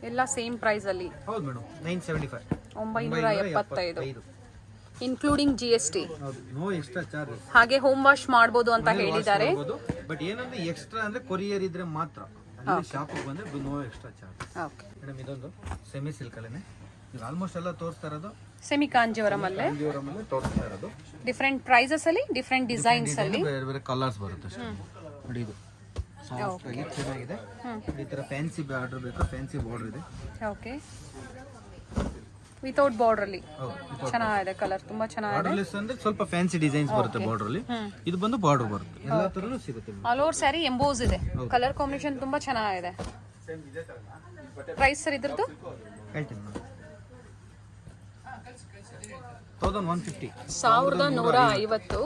ಎಲ್ಲ ಸೇಮ್ ಪ್ರೈಸ್ ಅಲ್ಲಿ. ಹೌದು ಮೇಡಮ್, 975 ಇನ್ಕ್ಲೂಡಿಂಗ್ GST. ಹೌದು, ನೋ ಎಕ್ಸ್ಟ್ರಾ ಚಾರ್ಜಸ್. ಹಾಗೆ ಹೋಮ್ ವಾಶ್ ಮಾಡಬಹುದು ಅಂತ ಹೇಳಿದ್ದಾರೆ. ಬಟ್ ಏನಂದ್ರೆ ಎಕ್ಸ್ಟ್ರಾ ಅಂದ್ರೆ ಕೊರಿಯರ್ ಇದ್ರೆ ಮಾತ್ರ. ಅಲ್ಲಿ ಶಾಪಿಗೆ ಬಂದ್ರೆ no extra charge. Okay madam, ಇದೊಂದು ಸೆಮಿ ಸಿಲ್ಕ್ ಅಲ್ಲೇನೆ ಈಗ ಆಲ್ಮೋಸ್ಟ್ ಎಲ್ಲ ತೋರಿಸ್ತಾ ಇರೋದು ಸೆಮಿ ಕಾಂಜೀವರಂ ಅಲ್ಲೇ ತೋರಿಸ್ತಾ ಇರೋದು. ಡಿಫರೆಂಟ್ ಪ್ರೈಸಸ್ ಅಲ್ಲಿ, ಡಿಫರೆಂಟ್ ಡಿಸೈನ್ಸ್ ಅಲ್ಲಿ, ಬೇರೆ ಬೇರೆ ಕಲರ್ಸ್ ಬರುತ್ತೆ ಅಷ್ಟೇ. ನೋಡಿ ಇದು ಸಾಫ್ಟ್ ಆಗಿ ಚೆನ್ನಾಗಿದೆ. ಈ ತರ ಫ್ಯಾನ್ಸಿ ಬಾರ್ಡರ್ ಬೇಕು, ಫ್ಯಾನ್ಸಿ ಬಾರ್ಡರ್ ಇದೆ. ಓಕೆ, ವಿತೌಟ್ ಬಾರ್ಡರ್ ಅಲ್ಲಿ ಚೆನ್ನಾಗಿದೆ. ಕಲರ್ ತುಂಬಾ ಚೆನ್ನಾಗಿದೆ. ಬಾರ್ಡರ್ಲೆಸ್ ಅಂದ್ರೆ ಸ್ವಲ್ಪ ಫ್ಯಾನ್ಸಿ ಡಿಸೈನ್ಸ್ ಬರುತ್ತೆ ಬಾರ್ಡರ್ ಅಲ್ಲಿ. ಇದು ಬಂದು ಬಾರ್ಡರ್ ಬರುತ್ತೆ, ಎಲ್ಲಾ ತರನು ಸಿಗುತ್ತೆ. ಆಲ್ ಓವರ್ ಸ್ಯಾರಿ ಎಂಬೋಸ್ ಇದೆ. ಕಲರ್ ಕಾಂಬಿನೇಷನ್ ತುಂಬಾ ಚೆನ್ನಾಗಿದೆ. ಪ್ರೈಸ್ ಸರ್ ಇದ್ರದ್ದು ಹೇಳ್ತೀನಿ ಮೇಡಮ್, 1150. 1150.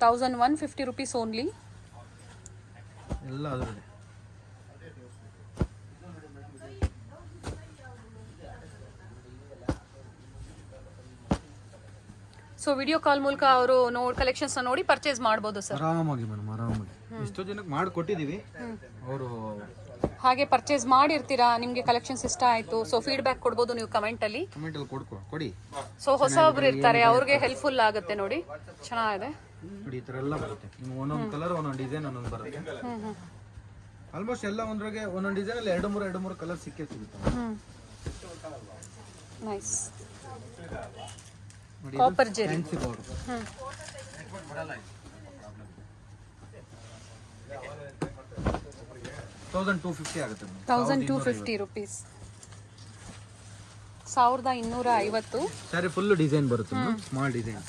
1150 rupees only. ಎಲ್ಲ ಅದರದ್ದು. ಸೊ ವಿಡಿಯೋ ಕಾಲ್ ಮೂಲಕ ಅವರು ಕಲೆಕ್ಷನ್ಸ್ ನೋಡಿ ಪರ್ಚೇಸ್ ಮಾಡಬಹುದು ಸರ್. ಆರಾಮಾಗಿ ಮೇಡಮ್, ಆರಾಮಾಗಿ. ಎಷ್ಟೋ ಜನಕ್ಕೆ ಮಾಡಿ ಕೊಟ್ಟಿದೀವಿ. ಅವರು ಹಾಗೆ ಪರ್ಚೇಸ್ ಮಾಡಿರ್ತೀರಾ, ನಿಮ್ಗೆ ಕಲೆಕ್ಷನ್ಸ್ ಇಷ್ಟ ಆಯ್ತು, ಸೊ ಫೀಡ್ಬ್ಯಾಕ್ ಕೊಡ್ಬೋದು ನೀವು ಕಮೆಂಟ್ ಅಲ್ಲಿ ಕೊಡಿ. ಸೊ ಹೊಸಬ್ರು ಇರ್ತಾರೆ, ಅವ್ರಿಗೆ ಹೆಲ್ಪ್ಫುಲ್ ಆಗುತ್ತೆ. ನೋಡಿ ಚೆನ್ನಾಗಿದೆ. ನೋಡಿ ಈ ತರ ಎಲ್ಲ ಬರುತ್ತೆ. ಒಂದೊಂದು ಕಲರ್, ಒಂದೊಂದು ಡಿಸೈನ್, ಒಂದೊಂದು ಬರುತ್ತೆ. ಆಲ್ಮೋಸ್ಟ್ ಎಲ್ಲ ಒಂದ್ರಾಗೆ ಒಂದೊಂದು ಡಿಸೈನ್ ಅಲ್ಲಿ 2-3 ಕಲರ್ ಸಿಕ್ಕೇ ಸಿಗುತ್ತೆ. ನೈಸ್. Copper Jerry. 1250 ಆಗುತ್ತೆ. 1250 rupees. 1250. ಸಾರಿ ಫುಲ್ ಡಿಸೈನ್ ಬರುತ್ತೆ, small design.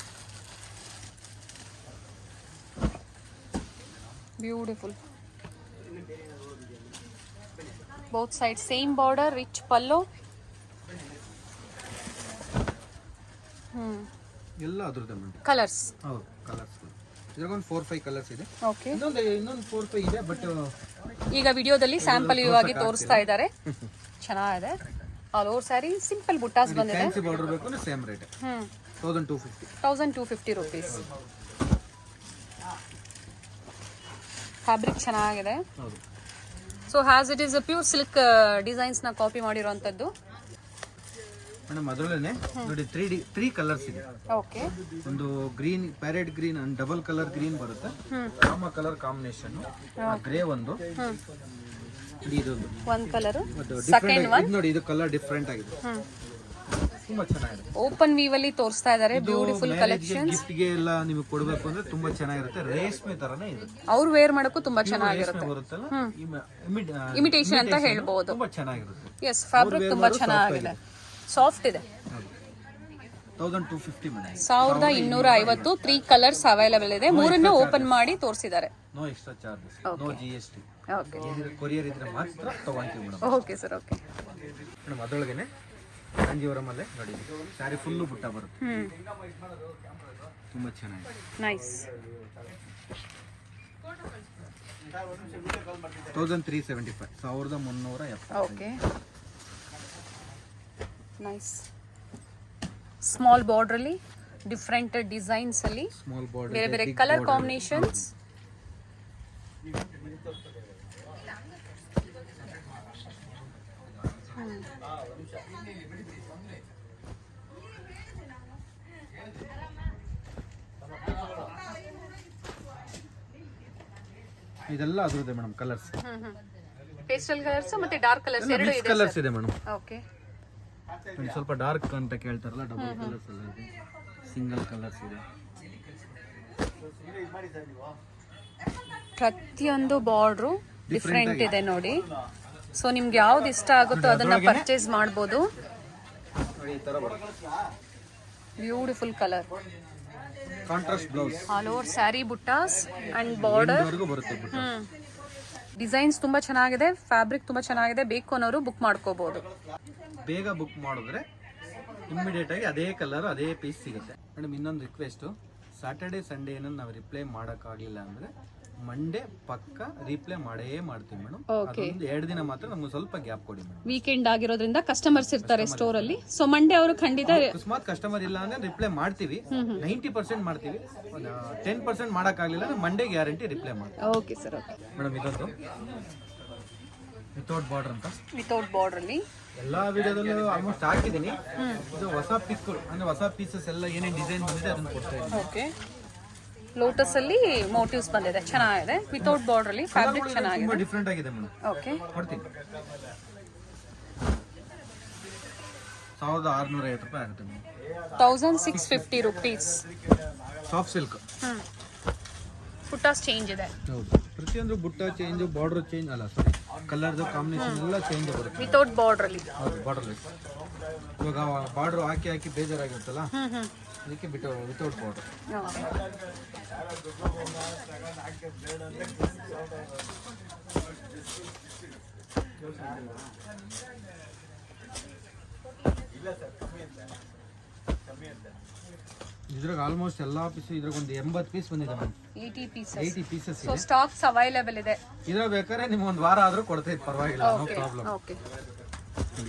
Beautiful. both sides same border, rich pallu. ಎಲ್ಲ ಅದರದ್ದು ಮೇಡಮ್. ಕಲರ್ಸ್. ಹೌದು, ಕಲರ್ಸ್. ಇದರಲ್ಲಿ 4-5 ಕಲರ್ಸ್ ಇದೆ. ಓಕೆ, ಇನ್ನೊಂದು 4-5 ಇದೆ. ಬಟ್ ಈಗ ವಿಡಿಯೋದಲ್ಲಿ ಸ್ಯಾಂಪಲ್ ವ್ಯೂ ಆಗಿ ತೋರಿಸ್ತಾ ಇದ್ದಾರೆ. ಚೆನ್ನಾಗಿದೆ. ಆಲ್ ಓವರ್ ಸ್ಯಾರಿ ಸಿಂಪಲ್ ಬುಟ್ಟಾಸ್ ಬಂದಿದೆ. ಫ್ಯಾನ್ಸಿ ಬಾರ್ಡರ್ ಬೇಕು ಅಂದ್ರೆ ಸೇಮ್ ರೇಟ್. 1250 rupees. ಫ್ಯಾಬ್ರಿಕ್ ಚೆನ್ನಾಗಿದೆ. ಹೌದು. So has it is a pure silk designs ನ ಕಾಪಿ ಮಾಡಿರುವಂತದ್ದು ಮೇಡಮ್. ಅದರಲ್ಲೇ ನೋಡಿ 3 ಕಲರ್ಸ್ ಇದೆ. ಓಕೆ, ಒಂದು green, parrot green and double colour green ಬರುತ್ತೆ. Rama colour combination. ಗ್ರೇ ಒಂದು, ಇದೊಂದು ಒಂದು ಕಲರ್. ಸೆಕೆಂಡ್ ಒನ್ ನೋಡಿ, ಇದು ಕಲರ್ ಡಿಫರೆಂಟ್ ಆಗಿದೆ, ತುಂಬಾ ಚೆನ್ನಾಗಿದೆ. ಓಪನ್ ವೀವ್ ಅಲ್ಲಿ ತೋರಿಸ್ತಾ ಇದ್ದಾರೆ. Beautiful collections. ಗಿಫ್ಟ್ ಗೆ ಎಲ್ಲ ನಿಮಗೆ ಕೊಡಬೇಕು ಅಂದ್ರೆ ತುಂಬಾ ಚೆನ್ನಾಗಿರುತ್ತೆ. ರೇಷ್ಮೆ ತರನೇ ಇದೆ. ಅವ್ರು ವೇರ್ ಮಾಡಕ್ಕೂ ತುಂಬಾ ಚೆನ್ನಾಗಿರುತ್ತೆ. ಬರುತ್ತಲ್ಲ, ಇಮಿಟೇಷನ್ ಅಂತ ಹೇಳ್ಬಹುದು. ತುಂಬಾ ಚೆನ್ನಾಗಿರುತ್ತೆ. ಎಸ್, ಫ್ಯಾಬ್ರಿಕ್ ತುಂಬಾ ಚೆನ್ನಾಗಿದೆ, ಸಾಫ್ಟ್ ಇದೆ. 1250 ಮೇಡಮ್. 1250. 3 ಕಲರ್ಸ್ ಅವೈಲೇಬಲ್ ಇದೆ. ಮೂರನ್ನು ಓಪನ್ ಮಾಡಿ ತೋರಿಸಿದ್ದಾರೆ. No extra charges, no GST. Okay, courier ಇದ್ರೆ ಮಾತ್ರ ತಗೊಂತೀವಿ madam. Okay sir. Okay madam, ಅದರೊಳಗೇನೆ ಕಾಂಜೀವರಂ ಅಲ್ಲೇ ನೋಡಿ, ಸ್ಯಾರಿ ಫುಲ್ಲು ಬುಟ್ಟ ಬರುತ್ತೆ. ತುಂಬಾ ಚೆನ್ನಾಗಿದೆ. Nice. 1375. 1370. Okay, nice. Small border ಅಲ್ಲಿ ಡಿಫರೆಂಟ್ ಡಿಸೈನ್ಸ್ ಅಲ್ಲಿ ಸ್ಮಾಲ್ ಬಾರ್ಡರ್, ಬೇರೆ ಬೇರೆ ಕಲರ್ ಕಾಂಬಿನೇಷನ್ಸ್. ಇದೆಲ್ಲ ಅದರದ್ದೇ ಮೇಡಮ್ ಕಲರ್ಸ್. ಪೇಸ್ಟಲ್ ಕಲರ್ಸ್ ಮತ್ತೆ ಡಾರ್ಕ್ ಕಲರ್ಸ್ ಎರಡು ಇದೆ. ಕಲರ್ಸ್ ಇದೆ ಮೇಡಮ್. ಓಕೆ, ಸ್ವಲ್ಪ ಡಾರ್ಕ್ ಅಂತ ಕೇಳ್ತಾರಲ್ಲ, ಡಬಲ್ ಕಲರ್ಸ್ ಎಲ್ಲ ಇದೆ, ಸಿಂಗಲ್ ಕಲರ್ಸ್ ಇದೆ. ಪ್ರತಿಯೊಂದು ಬಾರ್ಡ್ರು ಡಿಫ್ರೆಂಟ್ ಇದೆ ನೋಡಿ. ಸೊ ನಿಮ್ಗೆ ಯಾವ್ದು ಇಷ್ಟ ಆಗುತ್ತೋ ಅದನ್ನ ಪರ್ಚೇಸ್ ಮಾಡಬಹುದು. ನೋಡಿ, ಈ ತರ ಬರುತ್ತೆ. Beautiful colour. Contrast blouse. All over saree buttas and border ಬರುತ್ತೆ. ಡಿಸೈನ್ಸ್ ತುಂಬಾ ಚೆನ್ನಾಗಿದೆ, ಫ್ಯಾಬ್ರಿಕ್ ತುಂಬಾ ಚೆನ್ನಾಗಿದೆ. ಬೇಕು ಅನ್ನೋರು ಬುಕ್ ಮಾಡ್ಕೋಬಹುದು. ಬೇಗ ಬುಕ್ ಮಾಡಿದ್ರೆ ಇಮ್ಮಿಡಿಯೇಟ್ ಆಗಿ ಅದೇ ಕಲರ್ ಅದೇ ಪೀಸ್ ಸಿಗುತ್ತೆ. ಮೇಡಮ್ ಇನ್ನೊಂದು ರಿಕ್ವೆಸ್ಟು, ಸ್ಯಾಟರ್ಡೆ ಸಂಡೇ ಏನೋ ನಾವು ರಿಪ್ಲೈ ಮಾಡೋಕ್ಕಾಗಲಿಲ್ಲ ಅಂದರೆ ಮಂಡೇ ಪಕ್ಕ ರಿಪ್ಲೈ ಮಾಡೇ ಮಾಡ್ತೀವಿ ಮೇಡಮ್. ಅದೊಂದು 2 ದಿನ ಮಾತ್ರ ನಮ್ಗೆ ಸ್ವಲ್ಪ ಗ್ಯಾಪ್ ಕೊಡಿ ಮೇಡಮ್. ವೀಕೆಂಡ್ ಆಗಿರೋದ್ರಿಂದ ಕಸ್ಟಮರ್ಸ್ ಇರ್ತಾರೆ ಸ್ಟೋರ್ ಅಲ್ಲಿ, ಸೊ ಮಂಡೇ ಅವರು ಖಂಡಿತ ಅಕಸ್ಮಾತ್ ಕಸ್ಟಮರ್ ಇಲ್ಲ ಅಂದ್ರೆ ರಿಪ್ಲೈ ಮಾಡ್ತೀವಿ, 90% ಮಾಡ್ತೀವಿ. 10% ಮಾಡೋಕ್ಕಾಗಲಿಲ್ಲ ಅಂದ್ರೆ ಮಂಡೇ ಗ್ಯಾರಂಟಿ ರಿಪ್ಲೈ ಮಾಡ್ತೀವಿ. Okay sir. ಓಕೆ ಮೇಡಮ್ ಇದೊಂದು ವಿತೌಟ್ ಬಾರ್ಡರ್ ಅಂತ, ವಿತೌಟ್ ಬಾರ್ಡರ್ ಅಲ್ಲಿ ಎಲ್ಲಾ ವಿಡಿಯೋದಲ್ಲೂ ಆಲ್ಮೋಸ್ಟ್ ಹಾಕಿದ್ದೀನಿ. ಇದು ಹೊಸ ಪಿಕ್ ಅಂದ್ರೆ ಹೊಸ ಪೀಸಸ್ ಎಲ್ಲ ಏನೇನು ಡಿಸೈನ್ ಬಂದಿದೆ ಅದನ್ನ ಕೊಡ್ತಾ ಇದ್ದೀನಿ. ಓಕೆ, ಲೋಟಸ್ ಅಲ್ಲಿ ಮೋಟಿವ್ಸ್ ಬಂದಿದೆ, ಚೆನ್ನಾಗಿದೆ. ವಿತೌಟ್ ಬಾರ್ಡರ್ ಅಲ್ಲಿ ಫ್ಯಾಬ್ರಿಕ್ ಚೆನ್ನಾಗಿದೆ, ತುಂಬಾ ಡಿಫ್ರೆಂಟ್ ಆಗಿದೆ ಮೇಡಮ್. ಓಕೆ, ಕೊಡ್ತೀನಿ. 1650 ರೂಪಾಯಿ ಆಗುತ್ತೆ madam. 1650 rupees. Soft silk. Buttas change ಇದೆ. ಹೌದು, ಪ್ರತಿಯೊಂದು ಬುಟ್ಟ ಚೇಂಜ್, ಬಾರ್ಡರ್ ಚೇಂಜ್, ಅಲ್ಲ ಸಾರಿ ಕಲರ್ದು ಕಾಂಬಿನೇಷನ್ ಎಲ್ಲ ಚೇಂಜ್ ಬರುತ್ತೆ ವಿತೌಟ್ ಬಾರ್ಡರ್ ಅಲ್ಲಿ. ಹೌದು, ಬಾರ್ಡರ್ ಲೆಸ್. ಇವಾಗ ಬಾರ್ಡರ್ ಹಾಕಿ ಬೇಜಾರಾಗಿರುತ್ತಲ್ಲ, ಅದಕ್ಕೆ ವಿತೌಟ್ ಬಾರ್ಡರ್. ಇದ್ರಾಗ ಆಲ್ಮೋಸ್ಟ್ ಎಲ್ಲಾ ಪೀಸ್ ಇದ್ರಾಗ ಒಂದು 80 ಪೀಸ್ ಬಂದಿದೆ ma'am. 80 pieces so stocks available ಇದೆ. ಇದ್ರ ಬೇಕಾದ್ರೆ ನಿಮ್ಗೆ ಒಂದು ವಾರ ಆದ್ರೂ ಕೊಡ್ತೈತೆ, ಪರವಾಗಿಲ್ಲ, ನೋ ಪ್ರಾಬ್ಲಮ್. ಓಕೆ,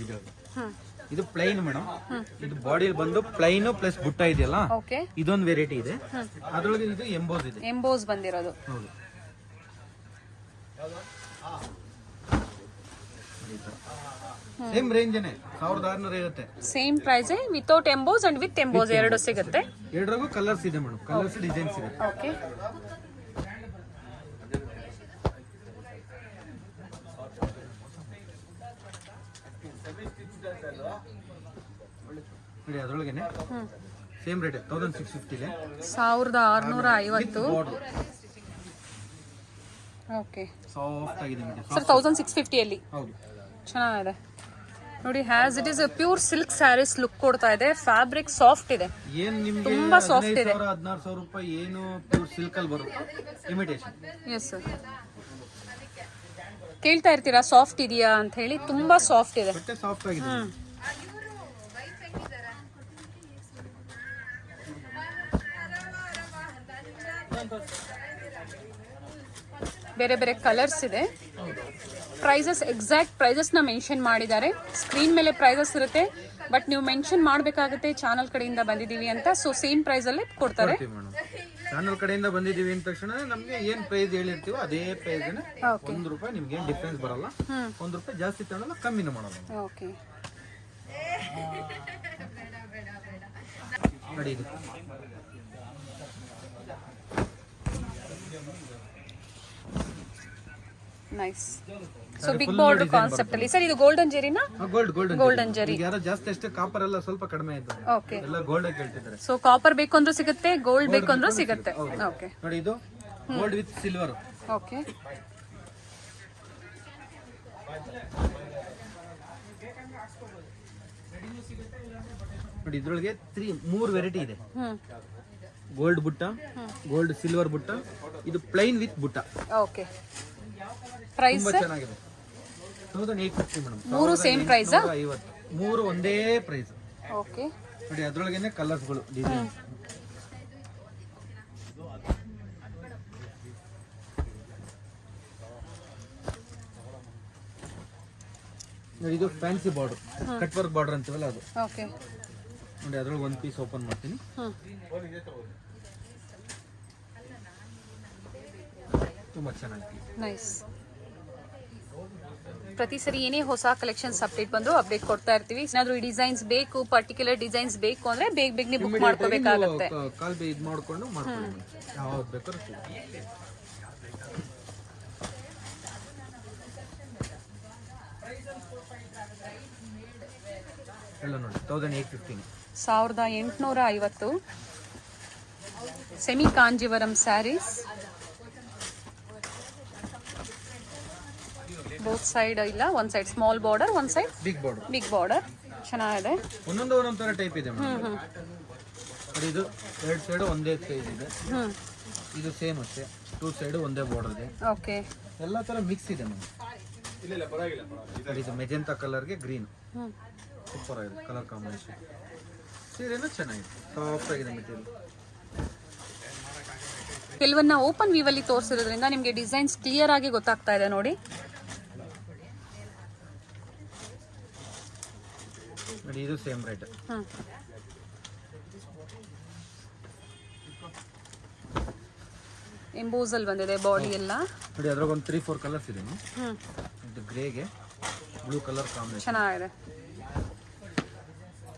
ಇದು ಪ್ಲೈನ್ ಮೇಡಮ್. ಇದು ಬಾಡಿಯಲ್ಲಿ ಬಂದು ಪ್ಲೈನ್ ಪ್ಲಸ್ ಬುಟ್ಟ ಇದೆಯಲ್ಲ, ಓಕೆ, ಇದೊಂದು ವೆರೈಟಿ ಇದೆ. ಅದ್ರೊಳಗೆ ಇದು ಎಂಬೋಸ್ ಇದೆ, ಎಂಬೋಸ್ ಬಂದಿರೋದು. ಹೌದು. ಸೇಮ್ ರೇಂಜನೇ 1650 same price, without emboss and with emboss ಎರಡು ಸಿಗುತ್ತೆ. ಎರಡರಾಗೂ ಕಲರ್ಸ್ ಇದೆ ಮೇಡಮ್, ಕಲರ್ಸ್ ಡಿಸೈನ್ಸ್ ಇದೆ. ಓಕೆ, ನೋಡಿ ಅದ್ರೊಳಗೇನೆ ಸೇಮ್ ರೇಟ್ 1650 ಇದೆ. 1650. ಓಕೆ, ಸಾಫ್ಟ್ ಆಗಿದೆ ಮೇಡಮ್. ಸರ್ 1650 ಅಲ್ಲಿ ಹೌದು, ಚೆನ್ನಾಗಿದೆ ನೋಡಿ. Has it is a pure silk saris look ಕೊಡ್ತಾ ಇದೆ. ಫ್ಯಾಬ್ರಿಕ್ ಸಾಫ್ಟ್ ಇದೆ, ಏನ್ ನಿಮ್ಗೆ ತುಂಬಾ ಸಾಫ್ಟ್ ಇದೆ. 16,000 ರೂಪಾಯಿ ಏನು ಪ್ಯೂರ್ ಸಿಲ್ಕ್ ಅಲ್ಲಿ ಬರುತ್ತೆ, ಇಮಿಟೇಷನ್. ಎಸ್ ಸರ್, ಕೇಳ್ತಾ ಇರ್ತೀರಾ ಸಾಫ್ಟ್ ಇದೆಯಾ ಅಂತ ಹೇಳಿ, ತುಂಬಾ ಸಾಫ್ಟ್ ಇದೆ. ಬಟ್ಟೆ ಸಾಫ್ಟ್ ಆಗಿದೆ. ಬೇರೆ ಬೇರೆ ಕಲರ್ಸ್ ಇದೆ. ಪ್ರೈಸಸ್, ಎಕ್ಸಾಕ್ಟ್ ಪ್ರೈಸಸ್ ನ ಮೆನ್ಷನ್ ಮಾಡಿದ್ದಾರೆ. ಸ್ಕ್ರೀನ್ ಮೇಲೆ ಪ್ರೈಸಸ್ ಇರುತ್ತೆ, ಬಟ್ ನೀವು ಮೆನ್ಷನ್ ಮಾಡಬೇಕಾಗುತ್ತೆ ಚಾನಲ್ ಕಡೆಯಿಂದ ಬಂದಿದ್ದೀವಿ ಅಂತ. ಸೊ ಸೇಮ್ ಪ್ರೈಸ್ ಅಲ್ಲಿ ಕೊಡ್ತಾರೆ. ಚಾನಲ್ ಕಡೆಯಿಂದ ಬಂದಿದ್ದೀವಿ ಅಂದ ತಕ್ಷಣ ನಮ್ಗೆ ಏನ್ ಪ್ರೈಸ್ ಹೇಳಿರ್ತೀವೋ ಅದೇ ಪ್ರೈಸ್. 1 ರೂಪಾಯಿ ನಿಮ್ಗೆ ಏನ್ ಡಿಫ್ರೆನ್ಸ್ ಬರಲ್ಲ, 1 ರೂಪಾಯಿ ಜಾಸ್ತಿ ತಗೊಳ್ಳಲ್ಲ, ಕಮ್ಮಿನೂ ಮಾಡಲ್ಲ. ಓಕೆ, ನೋಡಿ ಇದು nice. So big border concept ಅಲ್ಲಿ ಸರ್, ಇದು ಗೋಲ್ಡನ್ ಜೆರಿನಾ? ಗೋಲ್ಡನ್ ಜೆರಿ. ಯಾರೋ ಜಾಸ್ತಿ ಅಷ್ಟೇ, ಕಾಪರ್ ಎಲ್ಲ ಸ್ವಲ್ಪ ಕಡಿಮೆ ಇದೆ. ಓಕೆ, ಎಲ್ಲ ಗೋಲ್ಡ್ ಕೇಳ್ತಿದ್ದಾರೆ. ಸೊ ಕಾಪರ್ ಬೇಕು ಅಂದ್ರೂ ಸಿಗುತ್ತೆ, ಗೋಲ್ಡ್ ಬೇಕು ಅಂದ್ರೂ ಸಿಗುತ್ತೆ. ಓಕೆ, ನೋಡಿ ಇದು ಗೋಲ್ಡ್ ವಿತ್ ಸಿಲ್ವರ್. ಓಕೆ, ನೋಡಿ ಇದ್ರೊಳಗೆ 3 ವೆರೈಟಿ ಇದೆ. ಗೋಲ್ಡ್ ಬುಟ್ಟ, ಗೋಲ್ಡ್ ಸಿಲ್ವರ್ ಬುಟ್ಟ, ಇದು ಪ್ಲೈನ್ ವಿತ್ ಬುಟ್ಟ. ಓಕೆ, ಪ್ರೈಸ್ ತುಂಬಾ ಚೆನ್ನಾಗಿದೆ. 1850 ಮೇಡಮ್. ಮೂರು ಸೇಮ್ ಪ್ರೈಸ್? 50 ಮೂರು ಒಂದೇ ಪ್ರೈಸ್. ಓಕೆ, ನೋಡಿ ಅದ್ರೊಳಗೇನೆ ಕಲರ್ಸ್ಗಳು, ಡಿಸೈನ್. ನೋಡಿ ಇದು fancy border, cut work border ಅಂತೀವಲ್ಲ ಅದು. ಓಕೆ, ನೋಡಿ ಅದ್ರೊಳಗೆ ಒಂದು ಪೀಸ್ ಓಪನ್ ಮಾಡ್ತೀನಿ. ತುಂಬಾ ಚೆನ್ನಾಗಿದೆ, ನೈಸ್. ಪ್ರತಿ ಸರಿ ಏನೇ ಹೊಸ ಕಲೆಕ್ಷನ್ಸ್ ಅಪ್ಡೇಟ್ ಬಂದ್ರು ಅಪ್ಡೇಟ್ ಕೊಡ್ತಾ ಇರ್ತೀವಿ. ಏನಾದ್ರು ಈ ಡಿಸೈನ್ಸ್ ಬೇಕು, ಪರ್ಟಿಕ್ಯುಲರ್ ಡಿಸೈನ್ಸ್ ಬೇಕು ಅಂದ್ರೆ ಬೇಗ ಬುಕ್ ಮಾಡ್ಕೋಬೇಕಾಗುತ್ತೆ. ಕಾಲ್ ಬೇ ಇದು ಮಾಡ್ಕೊಂಡು ಮಾಡ್ಕೊಳ್ಳಿ, ಯಾವ್ದು ಬೇಕಾದ್ರೂ. ಎಲ್ಲ ನೋಡಿ 1850. 1850 semi Kanjeevaram saris. Both side ಇಲ್ಲ, ಒಂದ್ ಸೈಡ್ ಸ್ಮಾಲ್ ಬಾರ್ಡರ್, ಒಂದ್ ಸೈಡ್ ಬಿಗ್ ಬಾರ್ಡರ್. ಚೆನ್ನಾಗಿದೆ. ಒಂದೊಂದು ತರ ಟೈಪ್ ಇದೆ ಮೇಡಮ್. ಇದು 2 ಸೈಡ್ ಒಂದೇ ಸೈಜ್ ಇದೆ. ಇದು ಸೇಮ್ ಅಷ್ಟೇ, 2 ಸೈಡ್ ಒಂದೇ ಬಾರ್ಡರ್ ಇದೆ. ಓಕೆ, ಎಲ್ಲ ತರ ಮಿಕ್ಸ್ ಇದೆ ಮೇಡಮ್. ಇದು ಮೆಜೆಂಟಾ ಕಲರ್ಗೆ ಗ್ರೀನ್. ಸೂಪರ್ ಆಗಿದೆ ಕಲರ್ ಕಾಂಬಿನೇಷನ್. ಸೀರೆನೂ ಚೆನ್ನಾಗಿದೆ, ಸಾಫ್ಟ್ ಆಗಿದೆ ಮೆಟೀರಿಯಲ್. ಕೆಲವನ್ನ ಓಪನ್ ವ್ಯೂವಲ್ಲಿ ತೋರಿಸಿರೋದ್ರಿಂದ ನಿಮಗೆ ಡಿಸೈನ್ಸ್ ಕ್ಲಿಯರ್ ಆಗಿ ಗೊತ್ತಾಗ್ತಾ ಇದೆ ನೋಡಿ. ನೋಡಿ ಇದು ಸೇಮ್ ರೇಟ್. ಎಂಬೋಸಲ್ ಬಂದಿದೆ ಬಾಡಿ ಎಲ್ಲ. ನೋಡಿ ಅದ್ರಾಗ ಒಂದು 3-4 ಕಲರ್ಸ್ ಇದೆ. ಇದು ಗ್ರೇಗೆ ಬ್ಲೂ ಕಲರ್ ಕಾಂಬಿನೇಷನ್ ಚೆನ್ನಾಗಿದೆ.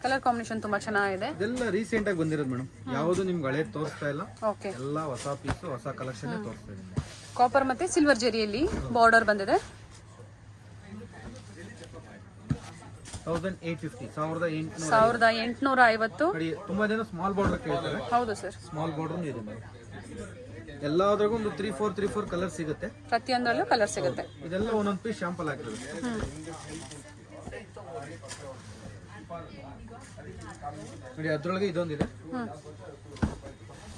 ಕಲರ್ ಕಾಂಬಿನೇಷನ್ ತುಂಬಾ ಚೆನ್ನಾಗಿದೆ. ಇದೆಲ್ಲ ರೀಸೆಂಟ್ ಆಗಿ ಬಂದಿರೋದು ಮೇಡಮ್, ಯಾವುದು ನಿಮ್ಗೆ ಹಳೆ ತೋರಿಸ್ತಾ ಇಲ್ಲ. ಓಕೆ, ಎಲ್ಲ ಹೊಸ ಪೀಸ್ ಹೊಸ ಕಲೆಕ್ಷನ್ ತೋರಿಸ್ತಾ ಇದ್ದೀನಿ. ಕಾಪರ್ ಮತ್ತೆ ಸಿಲ್ವರ್ ಜರಿಯಲ್ಲಿ ಬಾರ್ಡರ್ ಬಂದಿದೆ. 1850 1850. ನೋಡಿ ತುಂಬಾ ಜನ ಸ್ಮಾಲ್ ಬಾರ್ಡರ್ ಕೇಳ್ತಾರೆ. ಹೌದು ಸರ್, ಸ್ಮಾಲ್ ಬಾರ್ಡರ್ ಇದೆ ಮೇಡಮ್. ಎಲ್ಲಾದ್ರಾಗೂ ಒಂದು 3-4 ಕಲರ್ ಸಿಗುತ್ತೆ. ಪ್ರತಿಯೊಂದರಲ್ಲೂ ಕಲರ್ ಸಿಗುತ್ತೆ. ಇದೆಲ್ಲ ಒಂದೊಂದು ಪೀಸ್ ಶಾಂಪಲ್ ಹಾಕಿರೋದು. ನೋಡಿ ಅದ್ರೊಳಗೆ ಇದೊಂದಿದೆ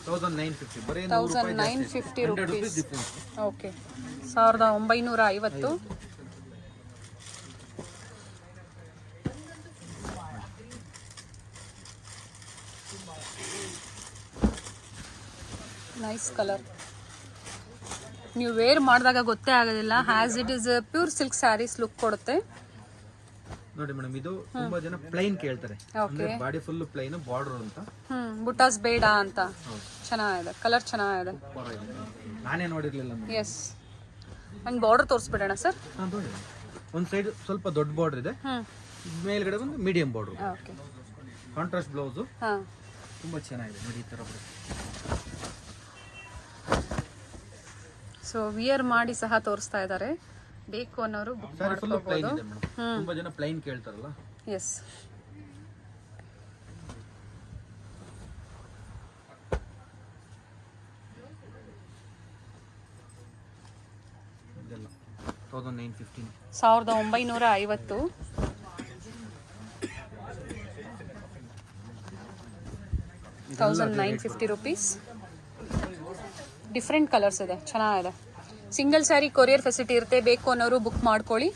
1950. ಬರೀ 1950 100 rupees. Difference. Okay, 1950. Nice colour. ನೀವು ವೇರ್ ಮಾಡಿದಾಗ ಗೊತ್ತೇ ಆಗೋದಿಲ್ಲ. As it is pure silk saris look ಕೊಡುತ್ತೆ. ನೋಡಿ ಮೇಡಮ್, ಇದು ತುಂಬಾ ಜನ ಪ್ಲೈನ್ ಕೇಳ್ತಾರೆ. ಅಂದ್ರೆ ಬಾಡಿ ಫುಲ್ ಪ್ಲೈನ್ ಬಾರ್ಡರ್ ಅಂತ. ಬುಟಾಸ್ ಬೇಡ ಅಂತ. ಚೆನ್ನಾಗಿದೆ, ಕಲರ್ ಚೆನ್ನಾಗಿದೆ. ನಾನೇ ನೋಡಿರ್ಲಿಲ್ಲ. ಎಸ್, ನಂಗೆ ಬಾರ್ಡರ್ ತೋರಿಸ್ಬಿಡೋಣ ಸರ್. ಒಂದ್ ಸೈಡ್ ಸ್ವಲ್ಪ ದೊಡ್ಡ ಬಾರ್ಡರ್ ಇದೆ, ಮೇಲ್ಗಡೆ ಒಂದು medium border. Okay, contrast blouse ಹಾಂ, ತುಂಬಾ ಚೆನ್ನಾಗಿದೆ. ನೋಡಿ ಈ ತರ ಸೊ ವಿಯರ್ ಮಾಡಿ ಸಹ ತೋರಿಸ್ತಾ ಇದ್ದಾರೆ. ಬೇಕು ಅನ್ನೋರು ಬುಕ್ ಮಾಡ್ಕೋಬಹುದು. ತುಂಬಾ ಜನ ಪ್ಲೈನ್ ಕೇಳ್ತಾರಲ್ಲ. ಎಸ್, ಇದೆಲ್ಲ 1950. 1950. ₹1950. ಡಿಫ್ರೆಂಟ್ ಕಲರ್ಸ್ ಇದೆ, ಚೆನ್ನಾಗಿದೆ. ಸಿಂಗಲ್ ಸ್ಯಾರಿ ಕೊರಿಯರ್ ಫೆಸಿಲಿಟಿ ಇರುತ್ತೆ. ಬೇಕು ಅನ್ನೋರು ಬುಕ್ ಮಾಡ್ಕೊಳ್ಳಿ.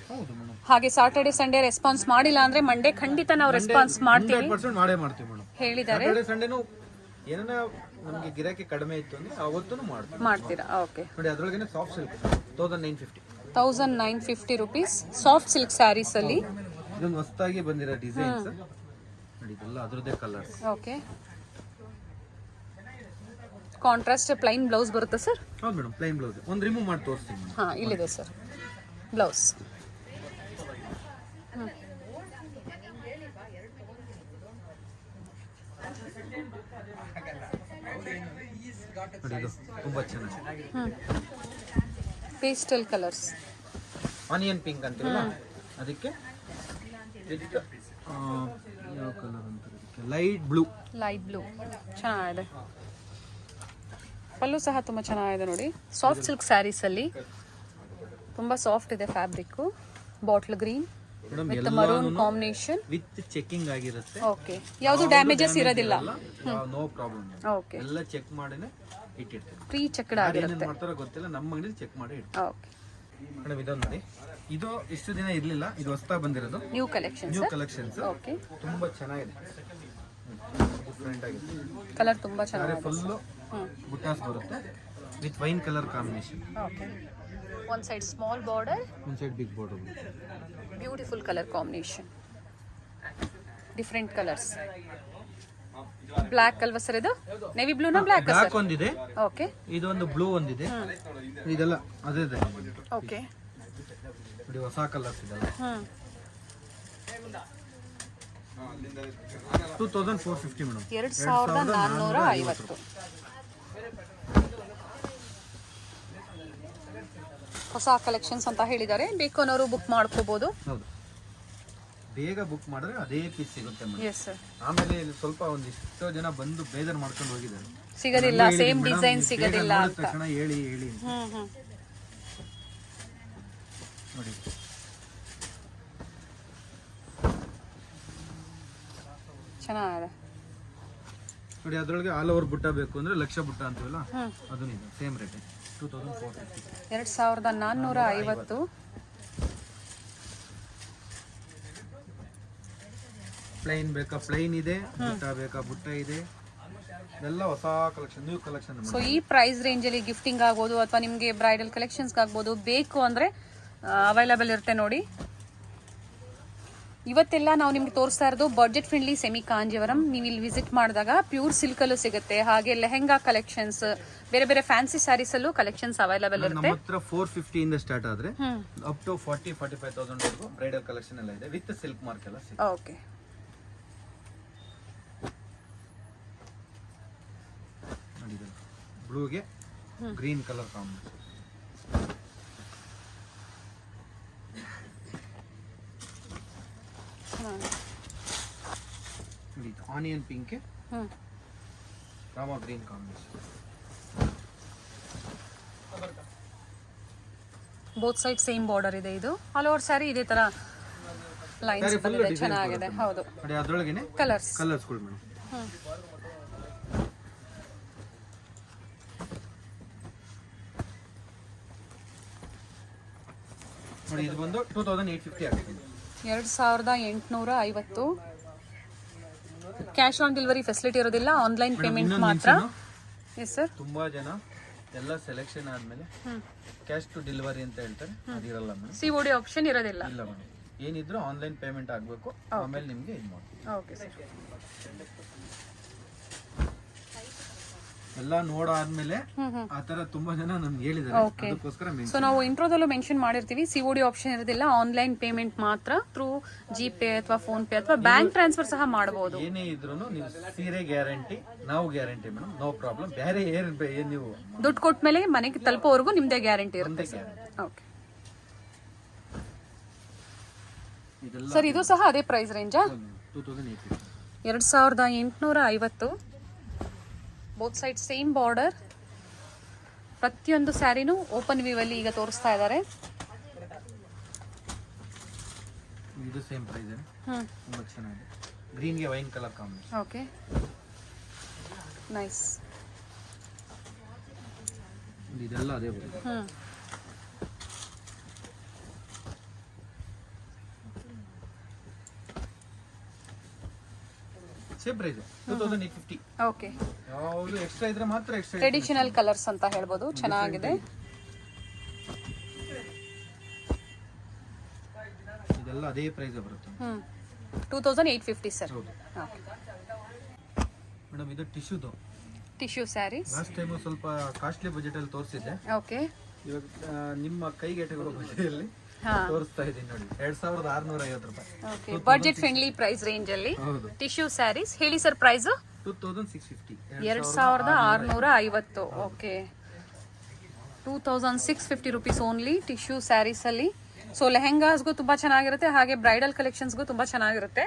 ಹಾಗೆ ಸಾಟರ್ಡೆ ಸಂಡೇ ರೆಸ್ಪಾನ್ಸ್ ಮಾಡಿಲ್ಲ ಅಂದ್ರೆ ಮಂಡೇ ಖಂಡಿತ ನಾವು ರೆಸ್ಪಾನ್ಸ್ ಮಾಡ್ತೀವಿ. 100% ಮಾಡೇ ಮಾಡ್ತೀವಿ ಮೇಡಮ್. ಹೇಳಿದ್ದಾರೆ. ಸಾಟರ್ಡೆ ಸಂಡೇನು ಏನನ್ನ ನಮಗೆ ಗಿರಾಕಿ ಕಡಿಮೆ ಇತ್ತು ಅಂದ್ರೆ ಅವತ್ತೂ ಮಾಡ್ತೀರಾ? ಓಕೆ. ನೋಡಿ ಅದ್ರೊಳಗೇನೆ soft silk 1950. ₹1950 soft silk saris ಅಲ್ಲಿ. ಇದೊಂದು ಹೊಸದಾಗಿ ಬಂದಿರೋ ಡಿಸೈನ್ಸ್ ನೋಡಿ, ಇದೆಲ್ಲ ಅದರದೇ colours. Okay, contrast plain blouse ಬರುತ್ತೆ ಸರ್? ಹೌದು ಮೇಡಮ್, ಪ್ಲೈನ್ ಬ್ಲೌಸ್. ಒಂದು ರಿಮೂವ್ ಮಾಡಿ ತೋರಿಸ್ತೀನಿ. ಹಾಂ, ಇಲ್ಲಿದೆ ಸರ್ ಬ್ಲೌಸ್. ನೋಡಿ ಇದು ತುಂಬಾ ಚೆನ್ನಾಗಿದೆ. ಪೇಸ್ಟಲ್ ಕಲರ್ಸ್, ಆನಿಯನ್ ಪಿಂಕ್ ಅಂತೀವಲ್ಲ ಅದಕ್ಕೆ ಯಾವ ಕಲರ್ ಅಂತಾರೆ, ಲೈಟ್ ಬ್ಲೂ. ಲೈಟ್ ಬ್ಲೂ ಚೆನ್ನಾಗಿದೆ. ಪಲ್ಲು ಸಹ ತುಂಬ ಚೆನ್ನಾಗಿದೆ ನೋಡಿ. ಸಾಫ್ಟ್ ಸಿಲ್ಕ್ ಸ್ಯಾರೀಸ್ ಅಲ್ಲಿ ತುಂಬ ಸಾಫ್ಟ್ ಇದೆ fabric. Bottle green with maroon combination with checking ಆಗಿರುತ್ತೆ. ಓಕೆ, ಯಾವುದು ಡ್ಯಾಮೇಜಸ್ ಇರೋದಿಲ್ಲ. No problem. ಓಕೆ, ಎಲ್ಲ ಚೆಕ್ ಮಾಡಿನೇ ಇಟ್ಟಿರ್ತೀವಿ. ಪ್ರೀ ಚೆಕ್ಡ್ ಆಗಿರುತ್ತೆ. ಮಾಡ್ತಾರೋ ಗೊತ್ತಿಲ್ಲ, ನಮ್ಮ ಅಂಗಡಿಲಿ ಚೆಕ್ ಮಾಡಿ ಇಡ್ತೀವಿ. ಓಕೆ ಮೇಡಮ್, ಇದೊಂದು ನೋಡಿ, ಇದು ಇಷ್ಟು ದಿನ ಇರಲಿಲ್ಲ, ಇದು ಹೊಸದಾಗಿ ಬಂದಿರೋದು new collection. New collections. Okay, ತುಂಬಾ ಚೆನ್ನಾಗಿದೆ, ಡಿಫ್ರೆಂಟ್ ಆಗಿದೆ. ಕಲರ್ ತುಂಬಾ ಚೆನ್ನಾಗಿದೆ. ಫುಲ್ಲು ಬುಟ್ಟಾಸ್ ಬರುತ್ತೆ with wine colour combination. Okay, one side small border, one side big border. Beautiful colour combination, different colours. Black ಅಲ್ವಾ ಸರ್ ಇದು? ನೇವಿ ಬ್ಲೂನ ಬ್ಲ್ಯಾಕ್? ಬ್ಲ್ಯಾಕ್ ಒಂದಿದೆ. ಓಕೆ, ಇದೊಂದು ಬ್ಲೂ ಒಂದಿದೆ. ಇದೆಲ್ಲ ಅದೇ ಇದೆ. ಓಕೆ, ನೋಡಿ ಹೊಸ ಕಲರ್ಸ್ ಇದೆಲ್ಲ. 2450 ಮೇಡಮ್. 2450. ಹೊಸ ಕಲೆಕ್ಷನ್ಸ್ ಅಂತ ಹೇಳಿದ್ದಾರೆ. ಬೇಕು ಅನ್ನೋರು ಬುಕ್ ಮಾಡ್ಕೋಬಹುದು. ಹೌದು, ಬೇಗ ಬುಕ್ ಮಾಡಿದ್ರೆ ಅದೇ ಪೀಸ್ ಸಿಗುತ್ತೆ ಮೇಡಮ್. Yes sir. ಆಮೇಲೆ ಇಲ್ಲಿ ಸ್ವಲ್ಪ ಒಂದಿಷ್ಟೋ ಜನ ಬಂದು ಬೇಜಾರು ಮಾಡ್ಕೊಂಡು ಹೋಗಿದ್ದಾರೆ, ಸಿಗೋದಿಲ್ಲ, ಸೇಮ್ ಡಿಸೈನ್ ಸಿಗೋದಿಲ್ಲ ಅಂತ. ತಕ್ಷಣ ಹೇಳಿ ನೋಡಿ. ಚೆನ್ನಾಗಿದೆ ನೋಡಿ, ಅದ್ರೊಳಗೆ ಆಲ್ ಓವರ್ ಬುಟ್ಟ ಬೇಕು ಅಂದ್ರೆ ಲಕ್ಷ ಬುಟ್ಟ ಅಂತೀವಲ್ಲ, ಅದನ್ನ ಇದೆ ಸೇಮ್ ರೇಟ್ 2450. 2450. ಪ್ಲೈನ್ ಬೇಕಾ ಪ್ಲೈನ್ ಇದೆ, ಬುಟ್ಟ ಬೇಕಾ ಬುಟ್ಟ ಇದೆ, ಎಲ್ಲ ಹೊಸ ಕಲೆಕ್ಷನ್, ನ್ಯೂ ಕಲೆಕ್ಷನ್. ಸೊ ಈ ಪ್ರೈಸ್ ರೇಂಜಲ್ಲಿ ಗಿಫ್ಟಿಂಗ್ ಆಗ್ಬೋದು ಅಥವಾ ನಿಮಗೆ ಬ್ರೈಡಲ್ ಕಲೆಕ್ಷನ್ಸ್ಗೆ ಆಗ್ಬೋದು ಬೇಕು ಅಂದರೆ ಅವೈಲಬಲ್ ಇರುತ್ತೆ ನೋಡಿ. ಇವತ್ತೆಲ್ಲ ನಾವು ನಿಮ್ಗೆ ತೋರಿಸ್ತಾ ಇರೋದು ಬಡ್ಜೆಟ್ ಫ್ರೆಂಡ್ಲಿ ಸೆಮಿ ಕಾಂಜೀವರಂ. ನೀವು ಇಲ್ಲಿ ವಿಸಿಟ್ ಮಾಡಿದಾಗ ಪ್ಯೂರ್ ಸಿಲ್ಕಲ್ಲೂ ಸಿಗುತ್ತೆ, ಹಾಗೆ ಲೆಹೆಂಗಾ ಕಲೆಕ್ಷನ್ಸ್, ಬೇರೆ ಬೇರೆ ಫ್ಯಾನ್ಸಿ ಸ್ಯಾರೀಸ್ ಅಲ್ಲೂ ಕಲೆಕ್ಷನ್ಸ್ ಅವೈಲಬಲ್ ಇರುತ್ತೆ. ನಮ್ಮ ಹತ್ರ 450 ಇಂದ ಸ್ಟಾರ್ಟ್ ಆದ್ರೆ ಅಪ್ ಟು 40-45,000 ವರೆಗೂ ಬ್ರೈಡಲ್ ಕಲೆಕ್ಷನ್ ಎಲ್ಲ ಇದೆ, ವಿತ್ ಸಿಲ್ಕ್ ಮಾರ್ಕ್ ಎಲ್ಲ ಸಿಗುತ್ತೆ. ಓಕೆ, ನೋಡಿ ಬ್ಲೂಗೆ green colour combination. Onion pink Rama green combination. Both side same border ಇದೆ. ಇದು ಆಲ್ ಓವರ್ ಸ್ಯಾರಿ ಇದೇ ತರ ಲೈನ್ಸ್ ಬಂದಿದೆ, ಚೆನ್ನಾಗಿದೆ. ಹೌದು, ನೋಡಿ ಅದರೊಳಗೇನೆ ಕಲರ್ಸ್ಗಳು ಮೇಡಮ್. ನೋಡಿ ಇದು ಬಂದು 2850 ಆಗುತ್ತೆ. 2850. ಕ್ಯಾಶ್ ಆನ್ ಡೆಲಿವರಿ ಫೆಸಿಲಿಟಿ ಇರೋದಿಲ್ಲ, ಆನ್ಲೈನ್ ಪೇಮೆಂಟ್ ಮಾತ್ರ. Yes sir. ತುಂಬಾ ಜನ ಎಲ್ಲ ಸೆಲೆಕ್ಷನ್ ಆದ್ಮೇಲೆ ಕ್ಯಾಶ್ ಟು ಡೆಲಿವರಿ ಅಂತ ಹೇಳ್ತಾರೆ, ಅದಿರಲ್ಲ ಮೇಡಮ್. COD ಆಪ್ಷನ್ ಇರೋದಿಲ್ಲ. ಇಲ್ಲ ಮೇಡಮ್, ಏನಿದ್ರು ಆನ್ಲೈನ್ ಪೇಮೆಂಟ್ ಆಗಬೇಕು, ಆಮೇಲೆ ನಿಮಗೆ ಇದು ಮಾಡ್ತೀವಿ. Okay sir. ಎಲ್ಲ ನೋಡಾದ್ಮೇಲೆ ಆ ತರ ತುಂಬಾ ಜನ ನಮ್ಗೆ ಹೇಳಿದ್ದಾರೆ, ಅದಕ್ಕೋಸ್ಕರ ಸೊ ನಾವು ಇಂಟ್ರೋದಲ್ಲೂ ಮೆನ್ಷನ್ ಮಾಡಿರ್ತೀವಿ, COD ಆಪ್ಷನ್ ಇರೋದಿಲ್ಲ, ಆನ್ಲೈನ್ ಪೇಮೆಂಟ್ ಮಾತ್ರ. ಥ್ರೂ ಜಿಪೇ ಅಥವಾ ಫೋನ್ ಪೇ ಅಥವಾ ಬ್ಯಾಂಕ್ ಟ್ರಾನ್ಸ್ಫರ್ ಸಹ ಮಾಡಬಹುದು. ಏನೇ ಇದ್ರು ನೀವು ಸೀರೆ ಗ್ಯಾರಂಟಿ, ನಾವು ಗ್ಯಾರಂಟಿ ಮೇಡಮ್, ನೋ ಪ್ರಾಬ್ಲಮ್. ಬೇರೆ ಏನ್ ನೀವು ದುಡ್ಡು ಕೊಟ್ಟ ಮೇಲೆ ಮನೆಗೆ ತಲುಪೋವರೆಗೂ ನಿಮ್ದೇ ಗ್ಯಾರಂಟಿ ಇರುತ್ತೆ. ಓಕೆ ಸರ್, ಇದು ಸಹ ಅದೇ ಪ್ರೈಸ್ ರೇಂಜಾ? 2850. Both side same border. ಪ್ರತಿಯೊಂದು ಸ್ಯಾರಿನೂ ಓಪನ್ ವ್ಯೂ ಅಲ್ಲಿ ಈಗ ತೋರಿಸ್ತಾ ಇದ್ದಾರೆ. ಇದು ಸೇಮ್ ಪ್ರೈಸ್ ಇದೆ, ತುಂಬಾ ಚೆನ್ನಾಗಿದೆ. ಗ್ರೀನ್ ಗೆ wine colour combination. Okay, nice. ಇದೆಲ್ಲ ಅದೇ ಬರುತ್ತೆ. Same price 2850. ಓಕೆ, ಯಾವುದು ಎಕ್ಸ್ಟ್ರಾ ಇದ್ರೆ ಮಾತ್ರ ಎಕ್ಸ್ಟ್ರಾ. ಟ್ರೆಡಿಷನಲ್ ಕಲರ್ಸ್ ಅಂತ ಹೇಳ್ಬೋದು, ಚೆನ್ನಾಗಿದೆ. ಇದೆಲ್ಲ ಅದೇ ಪ್ರೈಸ್ ಬರುತ್ತೆ. 2850 ಸರ್. ಮೇಡಮ್ ಇದು ಟಿಶ್ಯೂ ಸ್ಯಾರೀಸ್. ಲಾಸ್ಟ್ ಟೈಮ್ ಸ್ವಲ್ಪ ಕಾಸ್ಟ್ಲಿ ಬಜೆಟ್ ಅಲ್ಲಿ ತೋರಿಸಿದ್ದೆ. ಓಕೆ, ಇವಾಗ ನಿಮ್ಮ ಕೈಗೆಟಕುವ ಬಜೆಟಲ್ಲಿ ತೋರಿಸ್ತಾ ಇದ್ದೀನಿ ನೋಡಿ, 2650 ರೂಪಾಯಿ. Okay, budget friendly price range ಅಲ್ಲಿ ಟಿಶ್ಯೂ ಸ್ಯಾರೀಸ್. ಹೇಳಿ sir price. 2650. 2650. Okay, 2650 rupees only tissue saris ಅಲ್ಲಿ. ಸೊ ಲೆಹೆಂಗಾಸ್ಗೂ ತುಂಬಾ ಚೆನ್ನಾಗಿರುತ್ತೆ, ಹಾಗೆ ಬ್ರೈಡಲ್ ಕಲೆಕ್ಷನ್ಸ್ಗೂ ತುಂಬಾ ಚೆನ್ನಾಗಿರುತ್ತೆ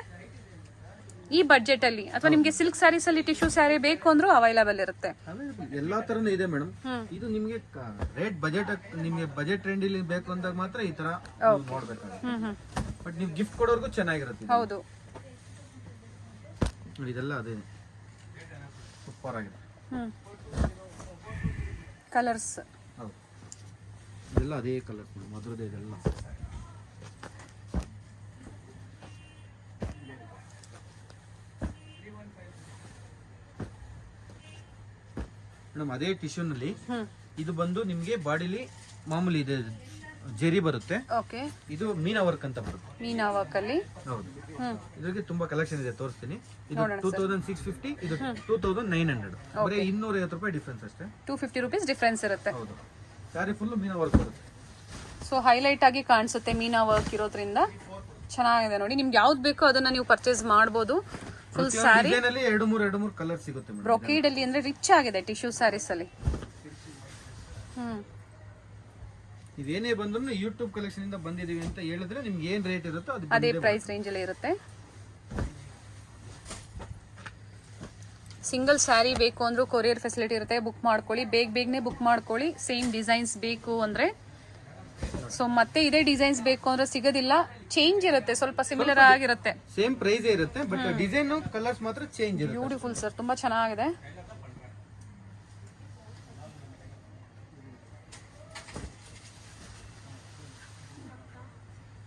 ಈ ಬಡ್ಜೆಟ್ ಅಲ್ಲಿ. ಅಥವಾ ನಿಮ್ಗೆ ಸಿಲ್ಕ್ ಸ್ಯಾರೀಸ್ ಅಲ್ಲಿ ಟಿಶ್ಯೂ ಸ್ಯಾರಿ ಬೇಕು ಅಂದ್ರೂ ಅವೈಲಬಲ್ ಇರುತ್ತೆ. ಎಲ್ಲಾ ತರನು ಇದೆ ಮೇಡಮ್. ಇದು ನಿಮ್ಗೆ ರೇಟ್ ಬಜೆಟ್, ನಿಮ್ಗೆ ಬಜೆಟ್ ಟ್ರೆಂಡ್ ಇಲ್ಲಿ ಬೇಕು ಅಂದಾಗ ಮಾತ್ರ ಈ ತರ ನೋಡ್ಬೇಕಾಗುತ್ತೆ. ಬಟ್ ನೀವು ಗಿಫ್ಟ್ ಕೊಡೋರ್ಗೂ ಚೆನ್ನಾಗಿರುತ್ತೆ. ಹೌದು, ನೋಡಿ ಇದೆಲ್ಲ ಅದೇ ಸೂಪರ್ ಆಗಿದೆ. ಕಲರ್ಸ್ ಹೌದು, ಇದೆಲ್ಲ ಅದೇ ಕಲರ್ ಮಧುರದೇ. ಇದೆಲ್ಲ ಮೇಡಮ್ ಅದೇ ಟಿಶ್ಯೂನಲ್ಲಿ ಇದು ಬಂದು ನಿಮ್ಗೆ ಬಾಡಿಲಿ ಮಾಮೂಲಿ ಇದೆ ಜೆರಿ ಬರುತ್ತೆ. ಓಕೆ, ಇದು ಮೀನಾ ವರ್ಕ್ ಅಂತ ಬರುತ್ತೆ. ಮೀನಾ ವರ್ಕ್ ಅಲ್ಲಿ. ಹೌದು, ಇದ್ರಿಗೆ ತುಂಬಾ ಕಲೆಕ್ಷನ್ ಇದೆ, ತೋರಿಸ್ತೀನಿ. ಇದು 2650, ಇದು 2900. ಬರೀ 250 ರೂಪಾಯಿ ಡಿಫ್ರೆನ್ಸ್ ಅಷ್ಟೇ. 250 ರುಪೀಸ್ ಡಿಫ್ರೆನ್ಸ್ ಇರುತ್ತೆ. ಹೌದು, ಸ್ಯಾರಿ ಫುಲ್ ಮೀನಾ ವರ್ಕ್ ಬರುತ್ತೆ. ಸೊ ಹೈಲೈಟ್ ಆಗಿ ಕಾಣಿಸುತ್ತೆ ಮೀನಾ ವರ್ಕ್ ಇರೋದ್ರಿಂದ. ಚೆನ್ನಾಗಿದೆ ನೋಡಿ, ನಿಮ್ಗೆ ಯಾವ್ದು ಬೇಕೋ ಅದನ್ನ ನೀವು ಪರ್ಚೇಸ್ ಮಾಡಬಹುದು. ಫುಲ್ ಸ್ಯಾರಿ ಡಿಸೈನ್ ಅಲ್ಲಿ 2-3 ಕಲರ್ ಸಿಗುತ್ತೆ ಮೇಡಮ್. ಬ್ರೊಕೇಡ್ ಅಲ್ಲಿ ಅಂದ್ರೆ ರಿಚ್ ಆಗಿದೆ ಟಿಶ್ಯೂ ಸ್ಯಾರೀಸ್ ಅಲ್ಲಿ. ಇದೇನೇ ಬಂದ್ರು ಯೂಟ್ಯೂಬ್ ಕಲೆಕ್ಷನ್ ಇಂದ ಬಂದಿದೀವಿ ಅಂತ ಹೇಳಿದ್ರೆ ನಿಮ್ಗೆ ಏನ್ ರೇಟ್ ಇರುತ್ತೋ ಅದೇ ಪ್ರೈಸ್ ರೇಂಜ್ ಅಲ್ಲಿ ಇರುತ್ತೆ. ಸಿಂಗಲ್ ಸ್ಯಾರಿ ಬೇಕು ಅಂದ್ರೂ ಕೊರಿಯರ್ ಫೆಸಿಲಿಟಿ ಇರುತ್ತೆ, ಬುಕ್ ಮಾಡ್ಕೊಳ್ಳಿ. ಬೇಗನೆ ಬುಕ್ ಮಾಡ್ಕೊಳ್ಳಿ. ಸೇಮ್ ಡಿಸೈನ್ಸ್ ಬೇಕು ಅಂದ್ರೆ. ಸೊ ಮತ್ತೆ ಇದೇ ಡಿಸೈನ್ಸ್ ಬೇಕು ಅಂದ್ರೆ ಸಿಗೋದಿಲ್ಲ, ಚೇಂಜ್ ಇರುತ್ತೆ, ಸ್ವಲ್ಪ ಸಿಮಿಲರ್ ಆಗಿರುತ್ತೆ. ಸೇಮ್ ಪ್ರೈಸ್ ಇರುತ್ತೆ, ಬಟ್ ಡಿಸೈನ್ ಕಲರ್ಸ್ ಮಾತ್ರ ಚೇಂಜ್ ಇರುತ್ತೆ. ಬ್ಯೂಟಿಫುಲ್ ಸರ್, ತುಂಬಾ ಚೆನ್ನಾಗಿದೆ.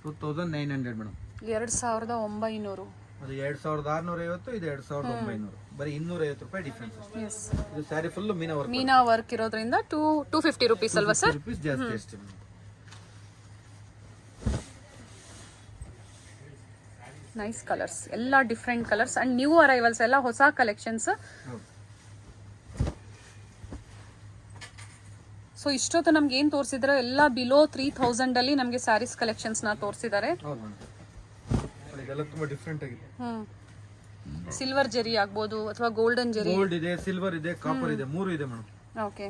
$2900 ಮೇಡಮ್. 2900. ಅದು 2650, ಇದು 2900, ಬರೀ 250 ರೂಪಾಯಿ ಡಿಫ್ರೆನ್ಸ್ ಅಷ್ಟೇ. ಎಸ್ ಇದು ಸ್ಯಾರಿ ಫುಲ್ ಮೀನಾ ವರ್ಕ್ ಇರೋದ್ರಿಂದ 250 ರುಪೀಸ್ ಅಲ್ವಾ ಸರ್? ರುಪೀಸ್ ಜಾಸ್ತಿ ಅಷ್ಟೇ. ನೈಸ್ ಕಲರ್ಸ್, ಎಲ್ಲ different colours and new arrivals, ಎಲ್ಲ ಹೊಸ ಕಲೆಕ್ಷನ್ಸ್. ಹೌದು. ಸೊ ಇಷ್ಟೊತ್ತು ನಮ್ಗೆ ಏನ್ ತೋರಿಸಿದ್ರೆ ಎಲ್ಲ ಬಿಲೋ 3000 ಅಲ್ಲಿ ನಮ್ಗೆ ಸ್ಯಾರೀಸ್ ಕಲೆಕ್ಷನ್ಸ್ ನ ತೋರಿಸಿದ್ದಾರೆ. ಹೌದು ಮೇಡಮ್, ಇದೆಲ್ಲ ತುಂಬಾ ಡಿಫ್ರೆಂಟ್ ಆಗಿದೆ. ಸಿಲ್ವರ್ ಜರಿ ಆಗ್ಬೋದು ಅಥವಾ ಗೋಲ್ಡನ್ ಜರಿ. ಗೋಲ್ಡ್ ಇದೆ, ಸಿಲ್ವರ್ ಇದೆ, ಕಾಪರ್ ಇದೆ, 3 ಇದೆ ಮೇಡಮ್. ಓಕೆ.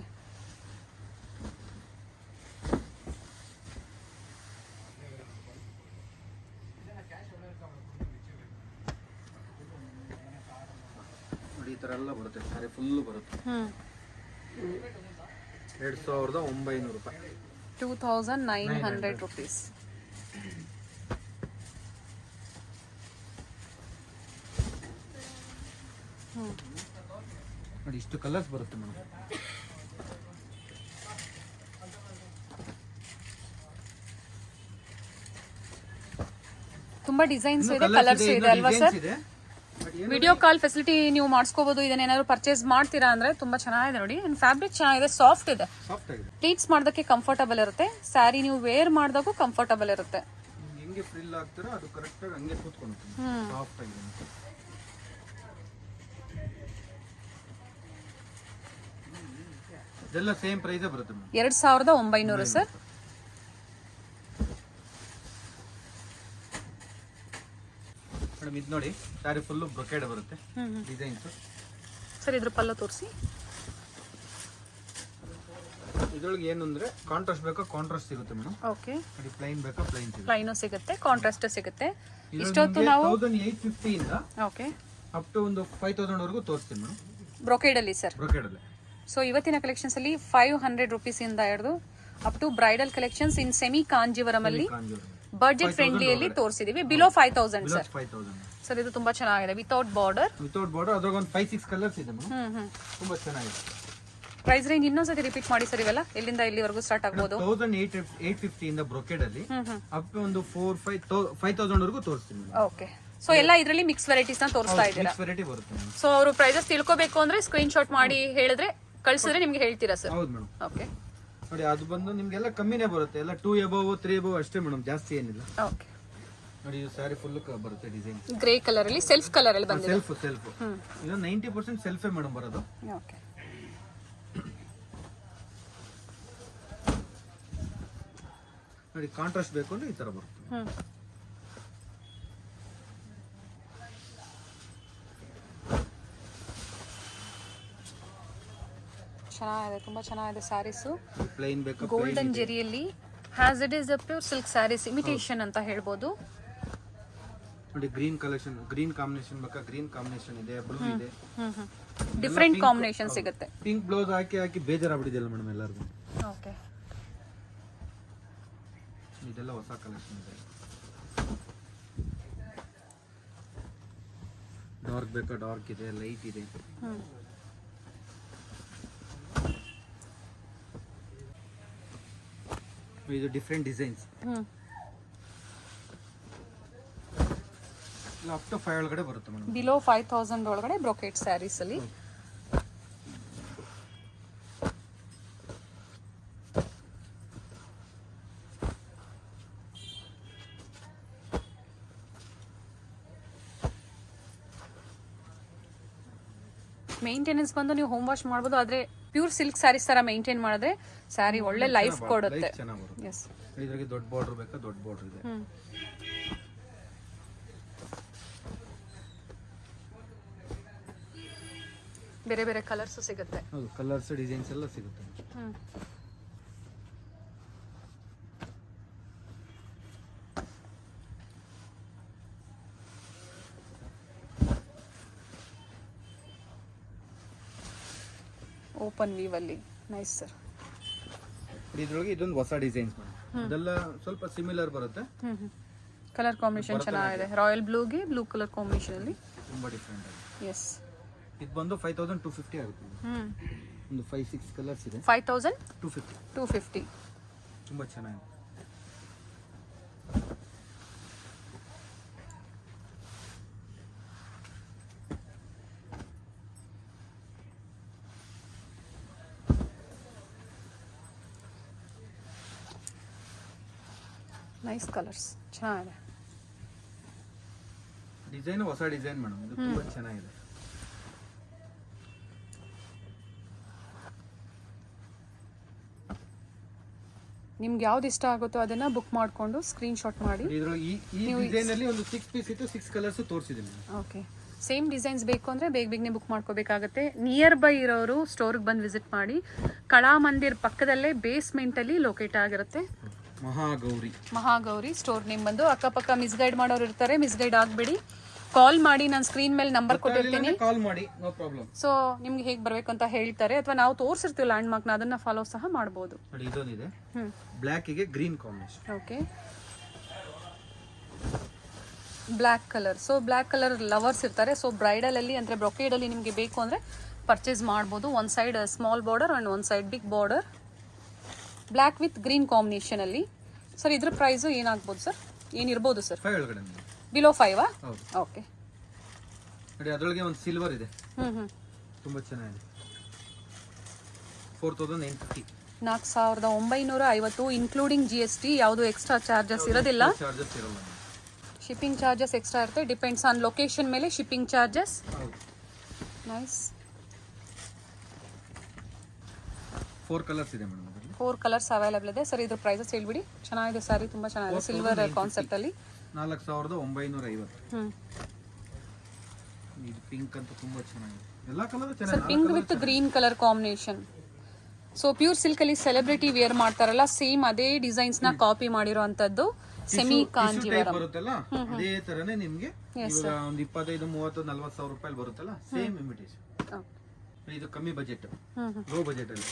ನೋಡಿ ಈ ತರ ಎಲ್ಲ ಬರುತ್ತೆ, ಸ್ಯಾರಿ ಫುಲ್ ಬರುತ್ತೆ. 2900 ರೂಪಾಯಿ. 2900 ರುಪೀಸ್. ನೋಡಿ ಇಷ್ಟು ಕಲರ್ಸ್ ಬರುತ್ತೆ ಮೇಡಮ್. ತುಂಬಾ ಡಿಸೈನ್ಸ್ ಇದೆ, ಕಲರ್ಸ್ ಇದೆ ಅಲ್ವಾ ಸರ್? ವಿಡಿಯೋ ಕಾಲ್ ಫೆಸಿಲಿಟಿ ನೀವು ಮಾಡಿಸ್ಕೋಬಹುದು. ಇದನ್ನೇನಾದ್ರು ಪರ್ಚೇಸ್ ಮಾಡ್ತೀರಾ ಅಂದ್ರೆ ತುಂಬಾ ಚೆನ್ನಾಗಿದೆ ನೋಡಿ. ಫ್ಯಾಬ್ರಿಕ್ ಚೆನ್ನಾಗಿದೆ, ಸಾಫ್ಟ್ ಇದೆ, ಪ್ಲೀಟ್ಸ್ ಮಾಡೋದಕ್ಕೆ ಕಂಫರ್ಟಬಲ್ ಇರುತ್ತೆ. ಸ್ಯಾರಿ ನೀವು ವೇರ್ ಮಾಡಿದಾಗೂ ಕಂಫರ್ಟಬಲ್ ಇರುತ್ತೆ. ಹೆಂಗೆ ಫ್ರಿಲ್ ಆಗ್ತೀರಾ ಅದು ಕರೆಕ್ಟ್ ಆಗಿ ಹಂಗೆ ಕೂತ್ಕೊಳ್ಳುತ್ತೆ, ಸಾಫ್ಟ್ ಆಗಿದೆ. ಇದೆಲ್ಲ ಸೇಮ್ ಪ್ರೈಸ್ ಬರುತ್ತೆ ಮೇಡಮ್, 2900 ಸರ್. ಮೇಡಮ್ ಇದು ನೋಡಿ, ಸ್ಯಾರಿ ಫುಲ್ ಬ್ರೊಕೇಡ್ ಬರುತ್ತೆ ಡಿಸೈನ್ಸ್. ಸರ್ ಇದ್ರ ಪಲ್ಲ ತೋರಿಸಿ. ಇದ್ರೊಳಗೆ ಏನು ಅಂದ್ರೆ ಕಾಂಟ್ರಾಸ್ಟ್ ಬೇಕಾ ಕಾಂಟ್ರಾಸ್ಟ್ ಸಿಗುತ್ತೆ ಮೇಡಮ್. ಓಕೆ. ನೋಡಿ ಪ್ಲೈನ್ ಬೇಕಾ ಪ್ಲೈನ್ ಸಿಗುತ್ತೆ, ಪ್ಲೈನು ಸಿಗುತ್ತೆ, ಕಾಂಟ್ರಾಸ್ಟ್ ಸಿಗುತ್ತೆ. ಇಷ್ಟೊತ್ತು ನಾವು 1850 ಇಂದ ಓಕೆ ಅಪ್ ಟು ಒಂದು 5000 ವರೆಗೂ ತೋರಿಸ್ತೀನಿ ಮೇಡಮ್, ಬ್ರೊಕೇಡ್ ಅಲ್ಲಿ ಸರ್. ಬ್ರೊಕೇಡ್ ಅಲ್ಲಿ. ಸೊ ಇವತ್ತಿನ ಕಲೆಕ್ಷನ್ಸ್ ಅಲ್ಲಿ 500 ರುಪೀಸ್ ಇಂದ ಹಿಡಿದು up to bridal collections in semi Kanjeevaram ಅಲ್ಲಿ ಬಡ್ಜೆಟ್ ಫ್ರೆಂಡ್ಲಿ ಅಲ್ಲಿ ತೋರಿಸಿದೀವಿ. Below 5000 sir. 5000 ಸರ್ ಇದು ತುಂಬಾ ಚೆನ್ನಾಗಿದೆ, ವಿತೌಟ್ ಬಾರ್ಡರ್. ವಿತೌಟ್ ಬಾರ್ಡರ್, ಅದ್ರಾಗ ಒಂದು 5-6 ಕಲರ್ಸ್ ಇದೆ ಮೇಡಮ್, ತುಂಬಾ ಚೆನ್ನಾಗಿದೆ. ಪ್ರೈಸ್ ರೇಂಜ್ ಇನ್ನೊಂದ್ಸತಿ ರಿಪೀಟ್ ಮಾಡಿ ಸರ್. ಇವೆಲ್ಲ ಎಲ್ಲಿಂದ ಎಲ್ಲಿವರೆಗೂ ಸ್ಟಾರ್ಟ್ ಆಗ್ಬೋದು? 1850 ಇಂದ ಬ್ರೊಕೇಡ್ ಅಲ್ಲಿ ಅಪ್ ಟು ಒಂದು 5000 ವರೆಗೂ ತೋರಿಸ್ತೀನಿ. ಓಕೆ. ಸೊ ಎಲ್ಲ ಇದರಲ್ಲಿ ಮಿಕ್ಸ್ ವೆರೈಟೀಸ್ ನ ತೋರಿಸ್ತಾ ಇದ್ದೀರಾ? ವೆರೈಟಿ ಬರುತ್ತೆ. ಸೊ ಅವರು ಪ್ರೈಸಸ್ ತಿಳ್ಕೋಬೇಕು ಅಂದ್ರೆ ಸ್ಕ್ರೀನ್ ಶಾಟ್ ಮಾಡಿ ಹೇಳಿದ್ರೆ ಕಳ್ಸಿದ್ರೆ ನಿಮ್ಗೆ ಹೇಳ್ತೀರಾ ಸರ್? ಹೌದು ಮೇಡಮ್. ಓಕೆ ನೋಡಿ ಅದು ಬಂದು ನಿಮ್ಗೆಲ್ಲ ಕಮ್ಮಿನೇ ಬರುತ್ತೆ, ಎಲ್ಲ 2 above 3 above ಅಷ್ಟೇ ಮೇಡಮ್, ಜಾಸ್ತಿ ಏನಿಲ್ಲ. ಓಕೆ. ನೋಡಿ ಇದು ಸ್ಯಾರಿ ಫುಲ್ ಬರುತ್ತೆ ಡಿಸೈನ್ ಗ್ರೇ ಕಲರ್ ಅಲ್ಲಿ ಸೆಲ್ಫ್ ಕಲರ್ ಅಲ್ಲಿ ಬಂದಿದೆ. ಸೆಲ್ಫ್ ಇದು 90% ಸೆಲ್ಫೇ ಮೇಡಮ್ ಬರೋದು. ಓಕೆ. ನೋಡಿ ಕಾಂಟ್ರಾಸ್ಟ್ ಬೇಕು ಅಂದ್ರೆ ಈ ತರ ಬರುತ್ತೆ. ಚೆನ್ನಾಗಿದೆ, ತುಂಬಾ ಚೆನ್ನಾಗಿದೆ ಸ್ಯಾರೀಸು. ಪ್ಲೈನ್ ಬೇಕಾ ಗೋಲ್ಡನ್ ಜೆರಿಯಲ್ಲಿ has it is a pure silk saris, imitation ಅಂತ ಹೇಳ್ಬೋದು. ನೋಡಿ ಗ್ರೀನ್ ಕಲೆಕ್ಷನ್, ಗ್ರೀನ್ ಕಾಂಬಿನೇಷನ್ ಬೇಕಾ ಗ್ರೀನ್ ಕಾಂಬಿನೇಷನ್ ಇದೆ, ಬ್ಲೂ ಇದೆ, ಡಿಫ್ರೆಂಟ್ ಕಾಂಬಿನೇಷನ್ ಸಿಗುತ್ತೆ. ಪಿಂಕ್ ಬ್ಲೌಸ್ ಹಾಕಿ ಬೇಜಾರಾಗ್ಬಿಟ್ಟಿದೆಯಲ್ಲ ಮೇಡಮ್ ಎಲ್ಲರಿಗೂ. ಓಕೆ. ಇದೆಲ್ಲ ಹೊಸ ಕಲೆಕ್ಷನ್ ಇದೆ. ಡಾರ್ಕ್ ಬೇಕಾ ಡಾರ್ಕ್ ಇದೆ, ಲೈಟ್ ಇದೆ. ಇದು ಡಿಫ್ರೆಂಟ್ ಡಿಸೈನ್ಸ್. ಅಪ್ ಟು 5 ಒಳಗಡೆ ಬರುತ್ತೆ ಮೇಡಮ್. ಬಿಲೋ 5000 ಒಳಗಡೆ ಬ್ರೊಕೇಟ್ ಸ್ಯಾರೀಸ್ ಅಲ್ಲಿ. ಮೇಂಟೆನೆನ್ಸ್ ಬಂದು ನೀವು ಹೋಮ್ ವಾಶ್ ಮಾಡ್ಬೋದು, ಆದ್ರೆ ಪ್ಯೂರ್ ಸಿಲ್ಕ್ ಸ್ಯಾರೀಸ್ ತರ ಮೇಂಟೈನ್ ಮಾಡಿದ್ರೆ ಸ್ಯಾರಿ ಒಳ್ಳೆ ಲೈಫ್ ಕೊಡುತ್ತೆ. ಎಸ್. ಇದಕ್ಕೆ ದೊಡ್ಡ ಬಾರ್ಡರ್ ಬೇಕಾ ದೊಡ್ಡ ಬಾರ್ಡರ್ ಇದೆ. ಬೇರೆ ಬೇರೆ ಕಲರ್ಸ್ ಸಿಗುತ್ತೆ. ಹೌದು, ಕಲರ್ಸ್ ಡಿಸೈನ್ಸ್ ಎಲ್ಲ ಸಿಗುತ್ತೆ. ಓಪನ್ ವೀವ್ ಅಲ್ಲಿ ನೈಸ್ ಸರ್. ಇದ್ರೊಳಗೆ ಇದೊಂದು ಹೊಸ ಡಿಸೈನ್ಸ್ ಮೇಡಮ್, ಇದೆಲ್ಲ ಸ್ವಲ್ಪ ಸಿಮಿಲರ್ ಬರುತ್ತೆ. ಕಲರ್ ಕಾಂಬಿನೇಷನ್ ಚೆನ್ನಾಗಿದೆ, ರಾಯಲ್ ಬ್ಲೂಗೆ ಬ್ಲೂ ಕಲರ್ ಕಾಂಬಿನೇಷನ್ ಅಲ್ಲಿ ತುಂಬಾ ಡಿಫರೆಂಟ್ ಆಗಿದೆ. ಎಸ್. ಇದು ಬಂದು 5250 ಆಗುತ್ತೆ. ಒಂದು 5-6 ಕಲರ್ಸ್ ಇದೆ. 5250 ತುಂಬಾ ಚೆನ್ನಾಗಿದೆ. ನೈಸ್ ಕಲರ್ಸ್, ಚೆನ್ನಾಗಿದೆ. ಡಿಸೈನ್ ಹೊಸ ಡಿಸೈನ್ ಮೇಡಮ್, ಇದು ತುಂಬಾ ಚೆನ್ನಾಗಿದೆ. ನಿಮ್ಗೆ ಯಾವ್ದು ಇಷ್ಟ ಆಗುತ್ತೋ ಅದನ್ನ ಬುಕ್ ಮಾಡ್ಕೊಂಡು ಸ್ಕ್ರೀನ್ ಶಾಟ್ ಮಾಡಿ. ಇದ್ರೊಳಗೆ ಈ ಡಿಸೈನ್ ಅಲ್ಲಿ ಒಂದು 6 ಪೀಸ್ ಇತ್ತು, 6 ಕಲರ್ಸ್ ತೋರಿಸಿದ್ದೀನಿ. ಓಕೆ, ಸೇಮ್ ಡಿಸೈನ್ಸ್ ಬೇಕು ಅಂದರೆ ಬೇಗನೆ ಬುಕ್ ಮಾಡ್ಕೋಬೇಕಾಗತ್ತೆ. ನಿಯರ್ ಬೈ ಇರೋರು ಸ್ಟೋರ್ಗೆ ಬಂದು ವಿಸಿಟ್ ಮಾಡಿ. ಕಳಾ ಮಂದಿರ್ ಪಕ್ಕದಲ್ಲೇ ಬೇಸ್ಮೆಂಟಲ್ಲಿ ಲೊಕೇಟ್ ಆಗಿರುತ್ತೆ. ಮಹಾಗೌರಿ ಸ್ಟೋರ್ ನೇಮ್ ಬಂದು. ಅಕ್ಕಪಕ್ಕ ಮಿಸ್ಗೈಡ್ ಮಾಡೋರು ಇರ್ತಾರೆ, ಮಿಸ್ಗೈಡ್ ಆಗಬೇಡಿ. ಕಾಲ್ ಮಾಡಿ, ನಾನು ಸ್ಕ್ರೀನ್ ಮೇಲೆ ನಂಬರ್ ಕೊಟ್ಟಿರ್ತೀನಿ, ಕಾಲ್ ಮಾಡಿ, ನೋ ಪ್ರಾಬ್ಲಮ್. ಸೊ ನಿಮ್ಗೆ ಹೇಗೆ ಬರಬೇಕು ಅಂತ ಹೇಳ್ತಾರೆ, ಅಥವಾ ನಾವು ತೋರಿಸಿರ್ತೀವಿ ಲ್ಯಾಂಡ್ ಮಾರ್ಕ್ನ, ಅದನ್ನ ಫಾಲೋ ಸಹ ಮಾಡ್ಬೋದು. ನೋಡಿ ಇದೊಂದಿದೆ, ಬ್ಲ್ಯಾಕ್ ಗೆ green combination. Okay, black colour. So black colour lovers ಇರ್ತಾರೆ. ಸೊ ಬ್ರೈಡಲ್ ಅಲ್ಲಿ ಅಂದರೆ ಬ್ರೊಕೇಡ್ ಅಲ್ಲಿ ನಿಮಗೆ ಬೇಕು ಅಂದರೆ ಪರ್ಚೇಸ್ ಮಾಡ್ಬೋದು. ಒಂದು ಸೈಡ್ ಸ್ಮಾಲ್ ಬಾರ್ಡರ್ ಅಂಡ್ ಒಂದು side big border, black with green combination ಅಲ್ಲಿ. ಸರ್ ಇದ್ರ ಪ್ರೈಸು ಏನಾಗ್ಬೋದು ಸರ್, ಏನಿರ್ಬೋದು ಸರ್? 5 ಒಳಗಡೆ ಬಿಲೋ 5? ಓಕೆ. ನೋಡಿ ಅದರೊಳಗೆ ಒಂದು ಸಿಲ್ವರ್ ಇದೆ, ತುಂಬಾ ಚೆನ್ನಾಗಿದೆ. 4950. 4950 ಇನ್ಕ್ಲೂಡಿಂಗ್ GST. ಯಾವುದು ಎಕ್ಸ್ಟ್ರಾ ಚಾರ್ಜಸ್ ಇರೋದಿಲ್ಲ. ಚಾರ್ಜಸ್ ಇರಲ್ಲ, ಶಿಪ್ಪಿಂಗ್ ಚಾರ್ಜಸ್ ಎಕ್ಸ್ಟ್ರಾ ಇರುತ್ತೆ. ಡಿಪೆಂಡ್ಸ್ ಆನ್ ಲೊಕೇಶನ್ ಮೇಲೆ ಶಿಪ್ಪಿಂಗ್ ಚಾರ್ಜಸ್. ನೈಸ್. 4 ಕಲರ್ಸ್ ಇದೆ ಮೇಡಮ್ ಅದರಲ್ಲಿ. 4 ಕಲರ್ಸ್ ಅವೈಲೇಬಲ್ ಇದೆ. ಸರ್ ಇದ್ರ ಪ್ರೈಸಸ್ ಹೇಳ್ಬಿಡಿ. ಚೆನ್ನಾಗಿದೆ ಸ್ಯಾರಿ, ತುಂಬಾ ಚೆನ್ನಾಗಿದೆ. ಸಿಲ್ವರ್ ಕಾನ್ಸೆಪ್ಟ್ ಅಲ್ಲಿ 4950. ಇದು ಪಿಂಕ್ ಅಂತ ತುಂಬಾ ಚೆನ್ನಾಗಿದೆ. ಎಲ್ಲಾ ಕಲರ್ ಚೆನ್ನಾಗಿದೆ. Sir pink with green colour combination. So pure silk ಅಲ್ಲಿ ಸೆಲೆಬ್ರಿಟಿ ವೇರ್ ಮಾಡ್ತಾರಲ್ಲ, ಸೇಮ್ ಅದೇ ಡಿಸೈನ್ಸ್ ನ ಕಾಪಿ ಮಾಡಿರೋಂಥದ್ದು. ಸೆಮಿ ಕಾಂಜೀವರಂ ಬರುತ್ತಲ್ಲ, ಅದೇ ತರನೇ ನಿಮಗೆ ಇವಾಗ ಒಂದು 25, 30, 40 ಸಾವಿರ ರೂಪಾಯಿ ಬರುತ್ತಲ್ಲ, ಸೇಮ್ ಇಮಿಟೇಷನ್. ಇದು ಕಮ್ಮಿ ಬಜೆಟ್, ಲೋ ಬಜೆಟ್ ಅಲ್ಲಿ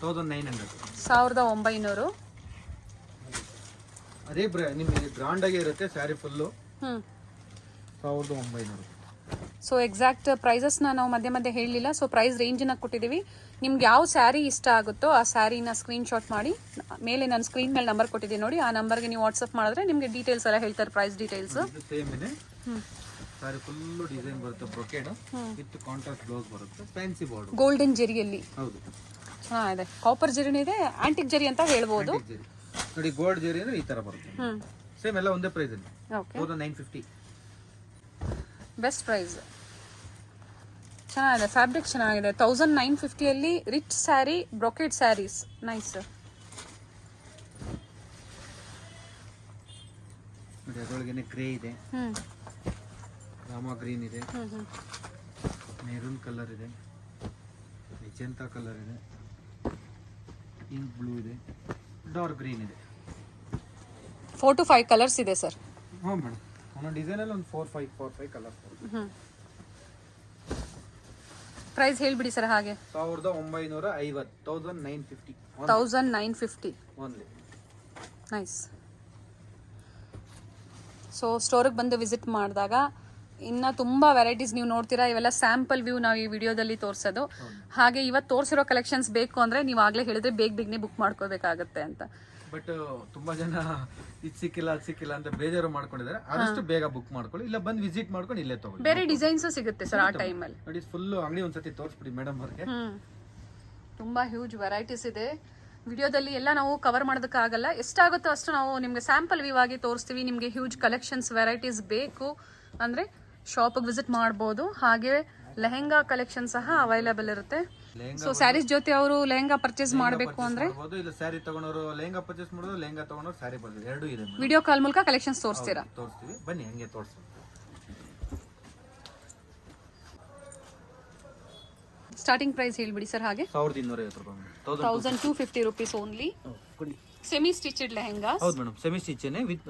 1900. ಅದೇ ನಿಮಗೆ ಗ್ರಾಂಡ್ ಆಗಿ ಇರುತ್ತೆ ಸ್ಯಾರಿ ಫುಲ್ಲು. 1900. ಸೊ ಎಕ್ಸಾಕ್ಟ್ ಪ್ರೈಸಸ್ನ ನಾವು ಮಧ್ಯೆ ಮಧ್ಯೆ ಹೇಳಲಿಲ್ಲ. ಸೊ ಪ್ರೈಸ್ ರೇಂಜನ್ನ ಕೊಟ್ಟಿದ್ದೀವಿ. ನಿಮ್ಗೆ ಯಾವ ಸ್ಯಾರಿ ಇಷ್ಟ ಆಗುತ್ತೋ ಆ ಸ್ಯಾರಿನ ಸ್ಕ್ರೀನ್ ಶಾಟ್ ಮಾಡಿ, ಮೇಲೆ ನಾನು ಸ್ಕ್ರೀನ್ ಮೇಲೆ ನಂಬರ್ ಕೊಟ್ಟಿದ್ದೀನಿ ನೋಡಿ, ಆ ನಂಬರ್ಗೆ ನೀವು ವಾಟ್ಸಪ್ ಮಾಡಿದ್ರೆ ನಿಮಗೆ ಡೀಟೇಲ್ಸ್ ಎಲ್ಲ ಹೇಳ್ತಾರೆ, ಪ್ರೈಸ್ ಡೀಟೇಲ್ಸ್. ಸೇಮ್ ಇದೆ, ಸ್ಯಾರಿ ಫುಲ್ ಡಿಸೈನ್ ಬರುತ್ತೆ, ಬ್ರೊಕೇಡ್ ವಿತ್ ಕಾಂಟ್ರಾಸ್ಟ್ ಬ್ಲೌಸ್ ಬರುತ್ತೆ, ಫ್ಯಾನ್ಸಿ ಬಾರ್ಡರ್, ಗೋಲ್ಡನ್ ಜರಿಯಲ್ಲಿ. ಹೌದು, ಚೆನ್ನಾಗಿದೆ. ಕಾಪರ್ ಜರಿನೂ ಇದೆ, ಆಂಟಿಕ್ ಜರಿ ಅಂತ ಹೇಳ್ಬೋದು. ನೋಡಿ ಗೋಲ್ಡ್ ಜರಿ ಅಂದ್ರೆ ಈ ತರ ಬರುತ್ತೆ. ಸೇಮ್ ಎಲ್ಲ ಒಂದೇ ಪ್ರೈಸ್ ಅಲ್ಲಿ. 1950. Best price. ಚೆನ್ನಾಗಿದೆ, ಫ್ಯಾಬ್ರಿಕ್ ಚೆನ್ನಾಗಿದೆ. 1950 ಅಲ್ಲಿ rich sari, brocade saris. Nice. ನೋಡಿ ಅದರೊಳಗೇನೆ ಗ್ರೇ ಇದೆ, ರಾಮಾ ಗ್ರೀನ್ ಇದೆ, ಮೆರೂನ್ ಕಲರ್ ಇದೆ, ಮೆಜೆಂಟಾ ಕಲರ್ ಇದೆ, ಇಂಕ್ ಬ್ಲೂ ಇದೆ, ಡಾರ್ಕ್ ಗ್ರೀನ್ ಇದೆ. 4 to 5 ಕಲರ್ಸ್ ಇದೆ ಸರ್. ಹಾಂ ಮೇಡಮ್, ಒಂದೊಂದು ಡಿಸೈನ್ ಅಲ್ಲಿ ಒಂದು 4-5 ಕಲರ್ಸ್. ಪ್ರೈಸ್ ಹೇಳ್ಬಿಡಿ ಸರ್ ಹಾಗೆ. 1950. 1950 ಓನ್ಲಿ. ನೈಸ್. ಸೊ ಸ್ಟೋರಿಗೆ ಬಂದು ವಿಸಿಟ್ ಮಾಡಿದಾಗ ಇನ್ನು ತುಂಬ ವೆರೈಟೀಸ್ ನೀವು ನೋಡ್ತೀರಾ. ಇವೆಲ್ಲ ಸ್ಯಾಂಪಲ್ ವ್ಯೂ ನಾವು ಈ ವಿಡಿಯೋದಲ್ಲಿ ತೋರಿಸೋದು. ಹಾಗೆ ಇವತ್ತು ತೋರಿಸಿರೋ ಕಲೆಕ್ಷನ್ಸ್ ಬೇಕು ಅಂದರೆ ನೀವು ಆಗಲೇ ಹೇಳಿದ್ರೆ ಬೇಗನೆ ಬುಕ್ ಮಾಡ್ಕೋಬೇಕಾಗತ್ತೆ ಅಂತ. ಬಟ್ ತುಂಬಾ ಜನ ಇದು ಸಿಕ್ಕಿಲ್ಲ ಅದು ಸಿಕ್ಕಿಲ್ಲ ಅಂತ ಬೇಜಾರು ಮಾಡ್ಕೊಂಡಿದ್ದಾರೆ. ಆದಷ್ಟು ಬೇಗ ಬುಕ್ ಮಾಡ್ಕೊಳ್ಳಿ, ಇಲ್ಲ ಬಂದು ವಿಸಿಟ್ ಮಾಡ್ಕೊಂಡು ಇಲ್ಲೇ ತಗೊಳ್ಳಿ. ಬೇರೆ ಡಿಸೈನ್ಸ್ ಸಿಗುತ್ತೆ ಸರ್ ಆ ಟೈಮಲ್ಲಿ. ನೋಡಿ ಫುಲ್ ಅಂಗಡಿ ಒಂದ್ಸತಿ ತೋರಿಸ್ಬಿಡಿ ಮೇಡಮ್ ಅವ್ರಿಗೆ. ತುಂಬಾ ಹ್ಯೂಜ್ ವೆರೈಟೀಸ್ ಇದೆ. ವಿಡಿಯೋದಲ್ಲಿ ಎಲ್ಲ ನಾವು ಕವರ್ ಮಾಡೋದಕ್ಕಾಗಲ್ಲ, ಎಷ್ಟಾಗುತ್ತೋ ಅಷ್ಟು ನಾವು ನಿಮಗೆ ಸ್ಯಾಂಪಲ್ ವ್ಯೂ ಆಗಿ ತೋರಿಸ್ತೀವಿ. ನಿಮಗೆ ಹ್ಯೂಜ್ ಕಲೆಕ್ಷನ್ಸ್ ವೆರೈಟೀಸ್ ಬೇಕು ಅಂದರೆ ಶಾಪಿಗೆ ವಿಸಿಟ್ ಮಾಡ್ಬೋದು. ಹಾಗೆ ಲೆಹೆಂಗಾ ಕಲೆಕ್ಷನ್ ಸಹ ಅವೈಲೇಬಲ್ ಇರುತ್ತೆ. ಸೊ ಸ್ಯಾರೀಸ್ ಜೊತೆ ಅವರು ಲೆಹೆಂಗಾ ಪರ್ಚೇಸ್ ಮಾಡಬೇಕು ಅಂದ್ರೆ ಇಲ್ಲ ಸ್ಯಾರಿ ತಗೊಂಡವರು ಲೆಹೆಂಗಾ ಪರ್ಚೇಸ್ ಮಾಡೋದು, ಲೆಹೆಂಗಾ ತಗೊಂಡವರು ಸ್ಯಾರಿ ಬರ್ತದೆ, ಎರಡೂ ಇದೆ. ವಿಡಿಯೋ ಕಾಲ್ ಮೂಲಕ ಕಲೆಕ್ಷನ್ಸ್ ತೋರಿಸ್ತೀರಾ? ತೋರಿಸ್ತೀವಿ, ಬನ್ನಿ ಹಂಗೆ ತೋರಿಸ್ತೀವಿ. ಸ್ಟಾರ್ಟಿಂಗ್ ಪ್ರೈಸ್ ಹೇಳ್ಬಿಡಿ ಸರ್ ಹಾಗೆ. 1250 ರೂಪಾಯಿ. 1250 rupees only. Semi stitched lehenga. ಹೌದು ಮೇಡಮ್, ಸೆಮಿ ಸ್ಟಿಚೇನೆ ವಿತ್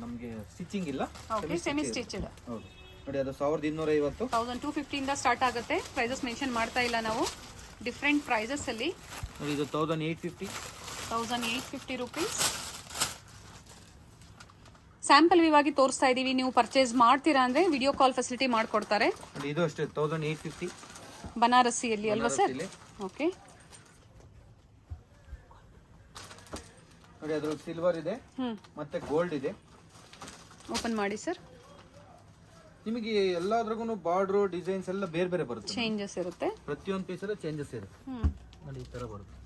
ನಮಗೆ ಸ್ಟಿಚಿಂಗ್ ಇಲ್ಲ. Okay, semi stitched. ಹೌದು ನೋಡಿ, ಅದು 1250. 1250 ಇಂದ ಸ್ಟಾರ್ಟ್ ಆಗುತ್ತೆ. ಪ್ರೈಸಸ್ ಮೆನ್ಷನ್ ಮಾಡ್ತಾ ಇಲ್ಲ ನಾವು, ಡಿಫ್ರೆಂಟ್ ಪ್ರೈಸಸ್ ಅಲ್ಲಿ. ನೋಡಿ ಇದು 1850. 1850 rupees. ಸ್ಯಾಂಪಲ್ ವ್ಯೂ ಆಗಿ ತೋರಿಸ್ತಾ ಇದೀವಿ. ನೀವು ಪರ್ಚೇಸ್ ಮಾಡ್ತೀರಾ ಅಂದ್ರೆ ವಿಡಿಯೋ ಕಾಲ್ ಫೆಸಿಲಿಟಿ ಮಾಡ್ಕೊಡ್ತಾರೆ. ನೋಡಿ ಇದು ಅಷ್ಟೇ 1850. ಬನಾರಸಿಯಲ್ಲಿ ಅಲ್ವಾ ಸರ್? ಓಕೆ. ನೋಡಿ ಅದ್ರಲ್ಲಿ ಸಿಲ್ವರ್ ಇದೆ ಮತ್ತೆ ಗೋಲ್ಡ್ ಇದೆ. ಓಪನ್ ಮಾಡಿ ಸರ್. ನಿಮಗೆ ಎಲ್ಲಾದ್ರಗೂ ಬಾರ್ಡರ್ ಡಿಸೈನ್ಸ್ ಎಲ್ಲ ಬೇರೆ ಬೇರೆ ಬರುತ್ತೆ, ಚೇಂಜಸ್ ಇರುತ್ತೆ. ಪ್ರತಿಯೊಂದು ಪೀಸಲ್ಲೂ ಚೇಂಜಸ್ ಇರುತ್ತೆ. ನೋಡಿ ಈ ತರ ಬರುತ್ತೆ.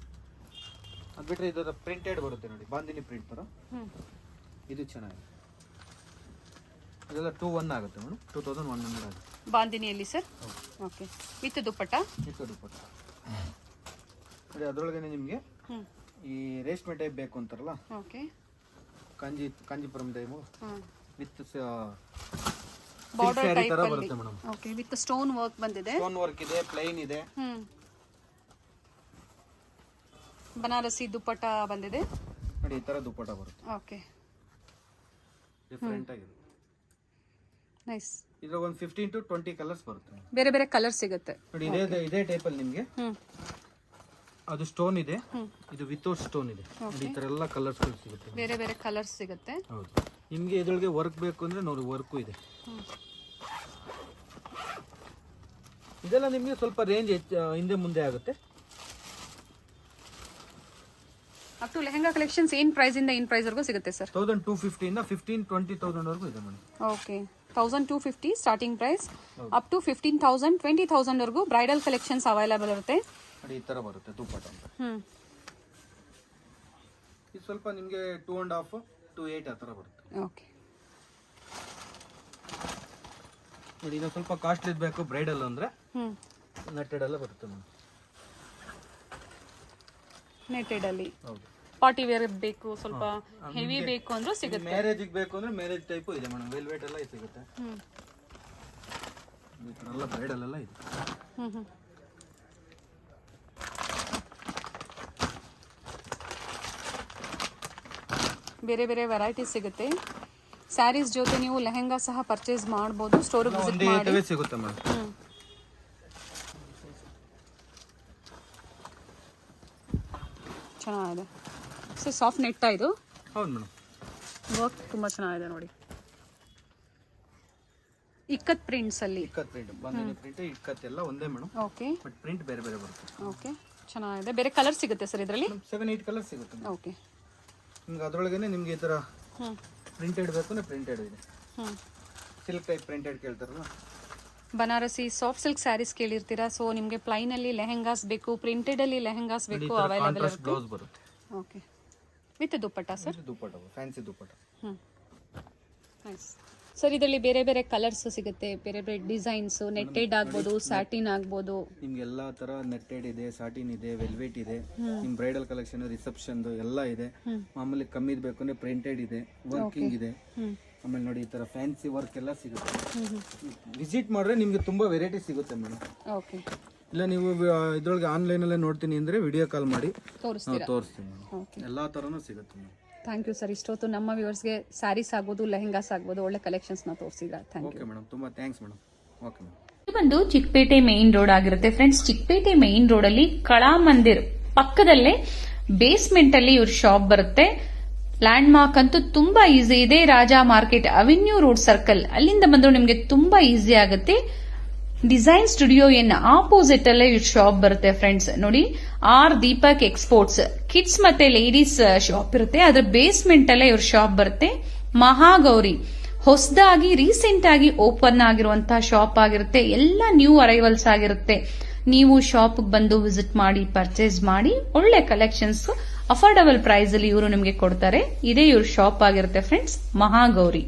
ಅದು ಬಿಟ್ರೆ ಇದರ ಪ್ರಿಂಟೆಡ್ ಬರುತ್ತೆ ನೋಡಿ, ಬಾಂದಿನಿ ಪ್ರಿಂಟ್ ತರ. ಇದು ಚೆನ್ನಾಗಿದೆ. ಇದೆಲ್ಲ 2-1 ಆಗುತ್ತೆ ಮೇಡಮ್, 2100 ಆಗುತ್ತೆ. ಬಾಂದಿನಿಯಲ್ಲಿ ಸರ್. ಓಕೆ, ವಿತ್ ದುಪ್ಪಟ್ಟ. ಇದು ದುಪ್ಪಟ್ಟ ನೋಡಿ. ಅದರೊಳಗೆ ನಿಮಗೆ ಈ ರೇಷ್ಮೆ ಟೈಪ್ ಬೇಕು ಅಂತಾರಲ್ಲ, okay, Kanchipuram time with border type ತರ ಅಲ್ಲಿ ಬರುತ್ತೆ madam. Okay, with stone work ಬಂದಿದೆ. ಸ್ಟೋನ್ ವರ್ಕ್ ಇದೆ, ಪ್ಲೈನ್ ಇದೆ. ಬನಾರಸಿ ದುಪ್ಪಟ್ಟ ಬಂದಿದೆ ನೋಡಿ. ಈ ತರ ದುಪ್ಪಟ್ಟ ಬರುತ್ತೆ. ಓಕೆ, ಡಿಫರೆಂಟ್ ಆಗಿದೆ. ನೈಸ್. ಇದ್ರ ಒಂದು 15 to 20 ಕಲರ್ಸ್ ಬರುತ್ತೆ. ಬೇರೆ ಬೇರೆ ಕಲರ್ ಸಿಗುತ್ತೆ ನೋಡಿ. ಇದೇ ಟೈಪ್ ಅಲ್ಲಿ ನಿಮಗೆ ಅದು ಸ್ಟೋನ್ ಇದೆ, ಇದು ವಿತೌಟ್ ಸ್ಟೋನ್ ಇದೆ. ನೋಡಿ, ಈ ತರ ಎಲ್ಲ ಕಲರ್ಸ್ ಸಿಗುತ್ತೆ. ಬೇರೆ ಬೇರೆ ಕಲರ್ಸ್ ಸಿಗುತ್ತೆ. ಹೌದು. ನಿಮಗೆ ಇದ್ರೊಳಗೆ ವರ್ಕ್ ಬೇಕು ಅಂದ್ರೆ ನೋಡಿ, ವರ್ಕು ಇದೆ. ಇದೆಲ್ಲ ನಿಮಗೆ ಸ್ವಲ್ಪ ರೇಂಜ್ ಹಿಂದೆ ಮುಂದೆ ಆಗುತ್ತೆ. ಅಪ್ ಟು ಲೆಹಂಗಾ ಕಲೆಕ್ಷನ್ಸ್ ಏನ್ ಪ್ರೈಸ್ ಇಂದ ಏನ್ ಪ್ರೈಸ್ ವರೆಗೂ ಸಿಗುತ್ತೆ ಸರ್? 1250 ಇಂದ 15-20,000 ವರೆಗೂ ಇದೆ madam. Okay, 1250 starting price, up to 15,000 20,000 ವರೆಗೂ ಬ್ರೈಡಲ್ ಕಲೆಕ್ಷನ್ಸ್ ಅವೈಲೇಬಲ್ ಇರುತ್ತೆ. ನೋಡಿ, ಈ ತರ ಬರುತ್ತೆ ದುಪ್ಪಟ್ಟ ಅಂತ. ಇದು ಸ್ವಲ್ಪ ನಿಮಗೆ 2.5 to 8 ಆ ತರ ಬರುತ್ತೆ. ಓಕೆ, ನೋಡಿ. ಇದು ಸ್ವಲ್ಪ ಕಾಸ್ಟ್ಲಿ ಬೇಕು ಬ್ರೈಡಲ್ ಅಂದ್ರೆ ನೆಟ್ಟೆಡ್ ಎಲ್ಲ ಬರುತ್ತೆ ಮೇಡಮ್. ನೆಟೆಡ್ ಅಲ್ಲಿ ಹೌದು. ಪಾರ್ಟಿ ವೇರ್ ಬೇಕು, ಸ್ವಲ್ಪ ಹೆವಿ ಬೇಕು ಅಂದ್ರೂ ಸಿಗುತ್ತೆ. ಮ್ಯಾರೇಜ್ ಬೇಕು ಅಂದ್ರೆ ಮ್ಯಾರೇಜ್ ಟೈಪ್ ಇದೆ ಮೇಡಮ್. ವೆಲ್ವೆಟ್ ಎಲ್ಲ ಸಿಗುತ್ತೆ. ಈ ತರ ಎಲ್ಲ ಬ್ರೈಡಲ್ ಎಲ್ಲ ಇದೆ. ಬೇರೆ ಬೇರೆ ವೆರೈಟೀಸ್ ಸಿಗುತ್ತೆ. ಸ್ಯಾರೀಸ್ ಜೊತೆ ನೀವು ಲೆಹಂಗಾ ಸಹ ಪರ್ಚೇಸ್ ಮಾಡಬಹುದು. ಸ್ಟೋರ್ ವಿಸಿಟ್ ಮಾಡಿ ಸಿಗುತ್ತೆ ಮೇಡಮ್. ಚೆನ್ನಾಗಿದೆ. ಸೊ ಸಾಫ್ಟ್ ನೆಟ್ ಇದು. ಹೌದು ಮೇಡಮ್. ವರ್ಕ್ ತುಂಬಾ ಚೆನ್ನಾಗಿದೆ ನೋಡಿ. ಇಕ್ಕತ್ ಪ್ರಿಂಟ್ಸ್ ಅಲ್ಲಿ. ಇಕ್ಕತ್ ಪ್ರಿಂಟ್, ಬಾಂದಿನಿ ಪ್ರಿಂಟ್, ಇಕ್ಕತ್ ಎಲ್ಲ ಒಂದೇ ಮೇಡಮ್. ಓಕೆ, ಬಟ್ ಪ್ರಿಂಟ್ ಬೇರೆ ಬೇರೆ ಬರುತ್ತೆ. ಓಕೆ, ಚೆನ್ನಾಗಿದೆ. ಬೇರೆ ಕಲರ್ ಸಿಗುತ್ತೆ ಸರ್ ಇದರಲ್ಲಿ? 7-8 ಕಲರ್ ಸಿಗುತ್ತೆ. ಓಕೆ, ನಿಮ್ಗೆ ಅದರೊಳಗೇನೆ ನಿಮ್ಗೆ ಈ ತರ ಪ್ರಿಂಟೆಡ್ ಬೇಕು ಅಂದ್ರೆ ಪ್ರಿಂಟೆಡ್ ಇದೆ. ಸಿಲ್ಕ್ ಟೈಪ್ ಪ್ರಿಂಟೆಡ್ ಕೇಳ್ತಾರಲ್ಲ, ಬನಾರಸಿ ಸಾಫ್ಟ್ ಸಿಲ್ಕ್ ಸ್ಯಾರೀಸ್ ಕೇಳಿರ್ತೀರಾ. ಸೊ ನಿಮಗೆ ಪ್ಲೈನ್ ಅಲ್ಲಿ ಲೆಹಂಗಾಸ್ ಬೇಕು, ಪ್ರಿಂಟೆಡ್ ಅಲ್ಲಿ ಲೆಹಂಗಾಸ್ ಬೇಕು, ಅವೈಲೇಬಲ್ ಇರುತ್ತೆ. ಬ್ಲೌಸ್ ಬರುತ್ತೆ. Okay, with dupatta sir. Dupatta, fancy dupatta. Nice sir. ಇದರಲ್ಲಿ ಬೇರೆ ಬೇರೆ ಕಲರ್ಸ್ ಸಿಗುತ್ತೆ, ಬೇರೆ ಬೇರೆ ಡಿಸೈನ್ಸ್. ನೆಟ್ಟೆಡ್ ಆಗ್ಬೋದು, ಸ್ಯಾಟಿನ್ ಆಗ್ಬೋದು. ನಿಮ್ಗೆ ಎಲ್ಲಾ ತರ ನೆಟ್ಟೆಡ್ ಇದೆ, ಸಾಟಿನ್ ಇದೆ, ವೆಲ್ವೆಟ್ ಇದೆ. ನಿಮ್ ಬ್ರೈಡಲ್ ಕಲೆಕ್ಷನ್, ರಿಸೆಪ್ಷನ್ ಎಲ್ಲ ಇದೆ. ಮಾಮೂಲಿ ಕಮ್ಮಿ ಬೇಕು ಅಂದ್ರೆ ಪ್ರಿಂಟೆಡ್ ಇದೆ, ವರ್ಕಿಂಗ್ ಇದೆ. ಆಮೇಲೆ ನೋಡಿ, ಈ ತರ ಫ್ಯಾನ್ಸಿ ವರ್ಕ್ ಎಲ್ಲ ಸಿಗುತ್ತೆ. ವಿಸಿಟ್ ಮಾಡಿದ್ರೆ ನಿಮ್ಗೆ ತುಂಬಾ ವೆರೈಟಿ ಸಿಗುತ್ತೆ ಮೇಡಮ್. ಓಕೆ, ಇಲ್ಲ ನೀವು ಇದ್ರೊಳಗೆ ಆನ್ಲೈನ್ ಅಲ್ಲೇ ನೋಡ್ತೀನಿ ಅಂದ್ರೆ ವಿಡಿಯೋ ಕಾಲ್ ಮಾಡಿ ತೋರಿಸ್ತೀರಾ? ತೋರಿಸ್ತೀನಿ. ಎಲ್ಲಾ ತರನು ಸಿಗುತ್ತೆ ಮೇಡಮ್. Thank you sir. ಇಷ್ಟೊತ್ತು ನಮ್ಮ ವ್ಯೂವರ್ಸ್ಗೆ ಸ್ಯಾರೀಸ್ ಆಗ್ಬೋದು, ಲೆಹಂಗಾಸ್ ಆಗ್ಬೋದು, ಒಳ್ಳೆ ಕಲೆಕ್ಷನ್ಸ್ ನ ತೋರಿಸಿದ್ರ. Thank you. ಓಕೆ ಮೇಡಮ್, ತುಂಬಾ ಥ್ಯಾಂಕ್ಸ್ ಮೇಡಮ್. Okay madam. ಇದು ಬಂದು ಚಿಕ್ಕಪೇಟೆ ಮೇನ್ ರೋಡ್ ಆಗಿರುತ್ತೆ ಫ್ರೆಂಡ್ಸ್. ಚಿಕ್ಕಪೇಟೆ ಮೇನ್ ರೋಡ್ ಅಲ್ಲಿ ಕಳಾ ಮಂದಿರ್ ಪಕ್ಕದಲ್ಲೇ ಬೇಸ್ಮೆಂಟ್ ಅಲ್ಲಿ ಇವ್ರ ಶಾಪ್ ಬರುತ್ತೆ. ಲ್ಯಾಂಡ್ ಮಾರ್ಕ್ ಅಂತೂ ತುಂಬಾ ಈಸಿ ಇದೆ. Raja market avenue road circle, ಅಲ್ಲಿಂದ ಬಂದ್ರು ನಿಮ್ಗೆ ತುಂಬಾ ಈಸಿ ಆಗುತ್ತೆ. ಡಿಸೈನ್ ಸ್ಟುಡಿಯೋ ಆಪೋಸಿಟ್ ಅಲ್ಲೇ ಇವ್ರ ಶಾಪ್ ಬರುತ್ತೆ ಫ್ರೆಂಡ್ಸ್. ನೋಡಿ, ಆರ್ ದೀಪಕ್ ಎಕ್ಸ್ಪೋರ್ಟ್ಸ್ ಕಿಡ್ಸ್ ಮತ್ತೆ ಲೇಡೀಸ್ ಶಾಪ್ ಇರುತ್ತೆ. ಅದ್ರ ಬೇಸ್ಮೆಂಟ್ ಅಲ್ಲೇ ಇವ್ರ ಶಾಪ್ ಬರುತ್ತೆ. ಮಹಾಗೌರಿ ಹೊಸದಾಗಿ ರೀಸೆಂಟ್ ಆಗಿ ಓಪನ್ ಆಗಿರುವಂತಹ ಶಾಪ್ ಆಗಿರುತ್ತೆ. ಎಲ್ಲ ನ್ಯೂ ಅರೈವಲ್ಸ್ ಆಗಿರುತ್ತೆ. ನೀವು ಶಾಪ್ ಬಂದು ವಿಸಿಟ್ ಮಾಡಿ, ಪರ್ಚೇಸ್ ಮಾಡಿ, ಒಳ್ಳೆ ಕಲೆಕ್ಷನ್ಸ್ ಅಫೋರ್ಡಬಲ್ ಪ್ರೈಸ್ ಅಲ್ಲಿ ಇವರು ನಿಮಗೆ ಕೊಡ್ತಾರೆ. ಇದೇ ಇವ್ರ ಶಾಪ್ ಆಗಿರುತ್ತೆ ಫ್ರೆಂಡ್ಸ್, ಮಹಾಗೌರಿ.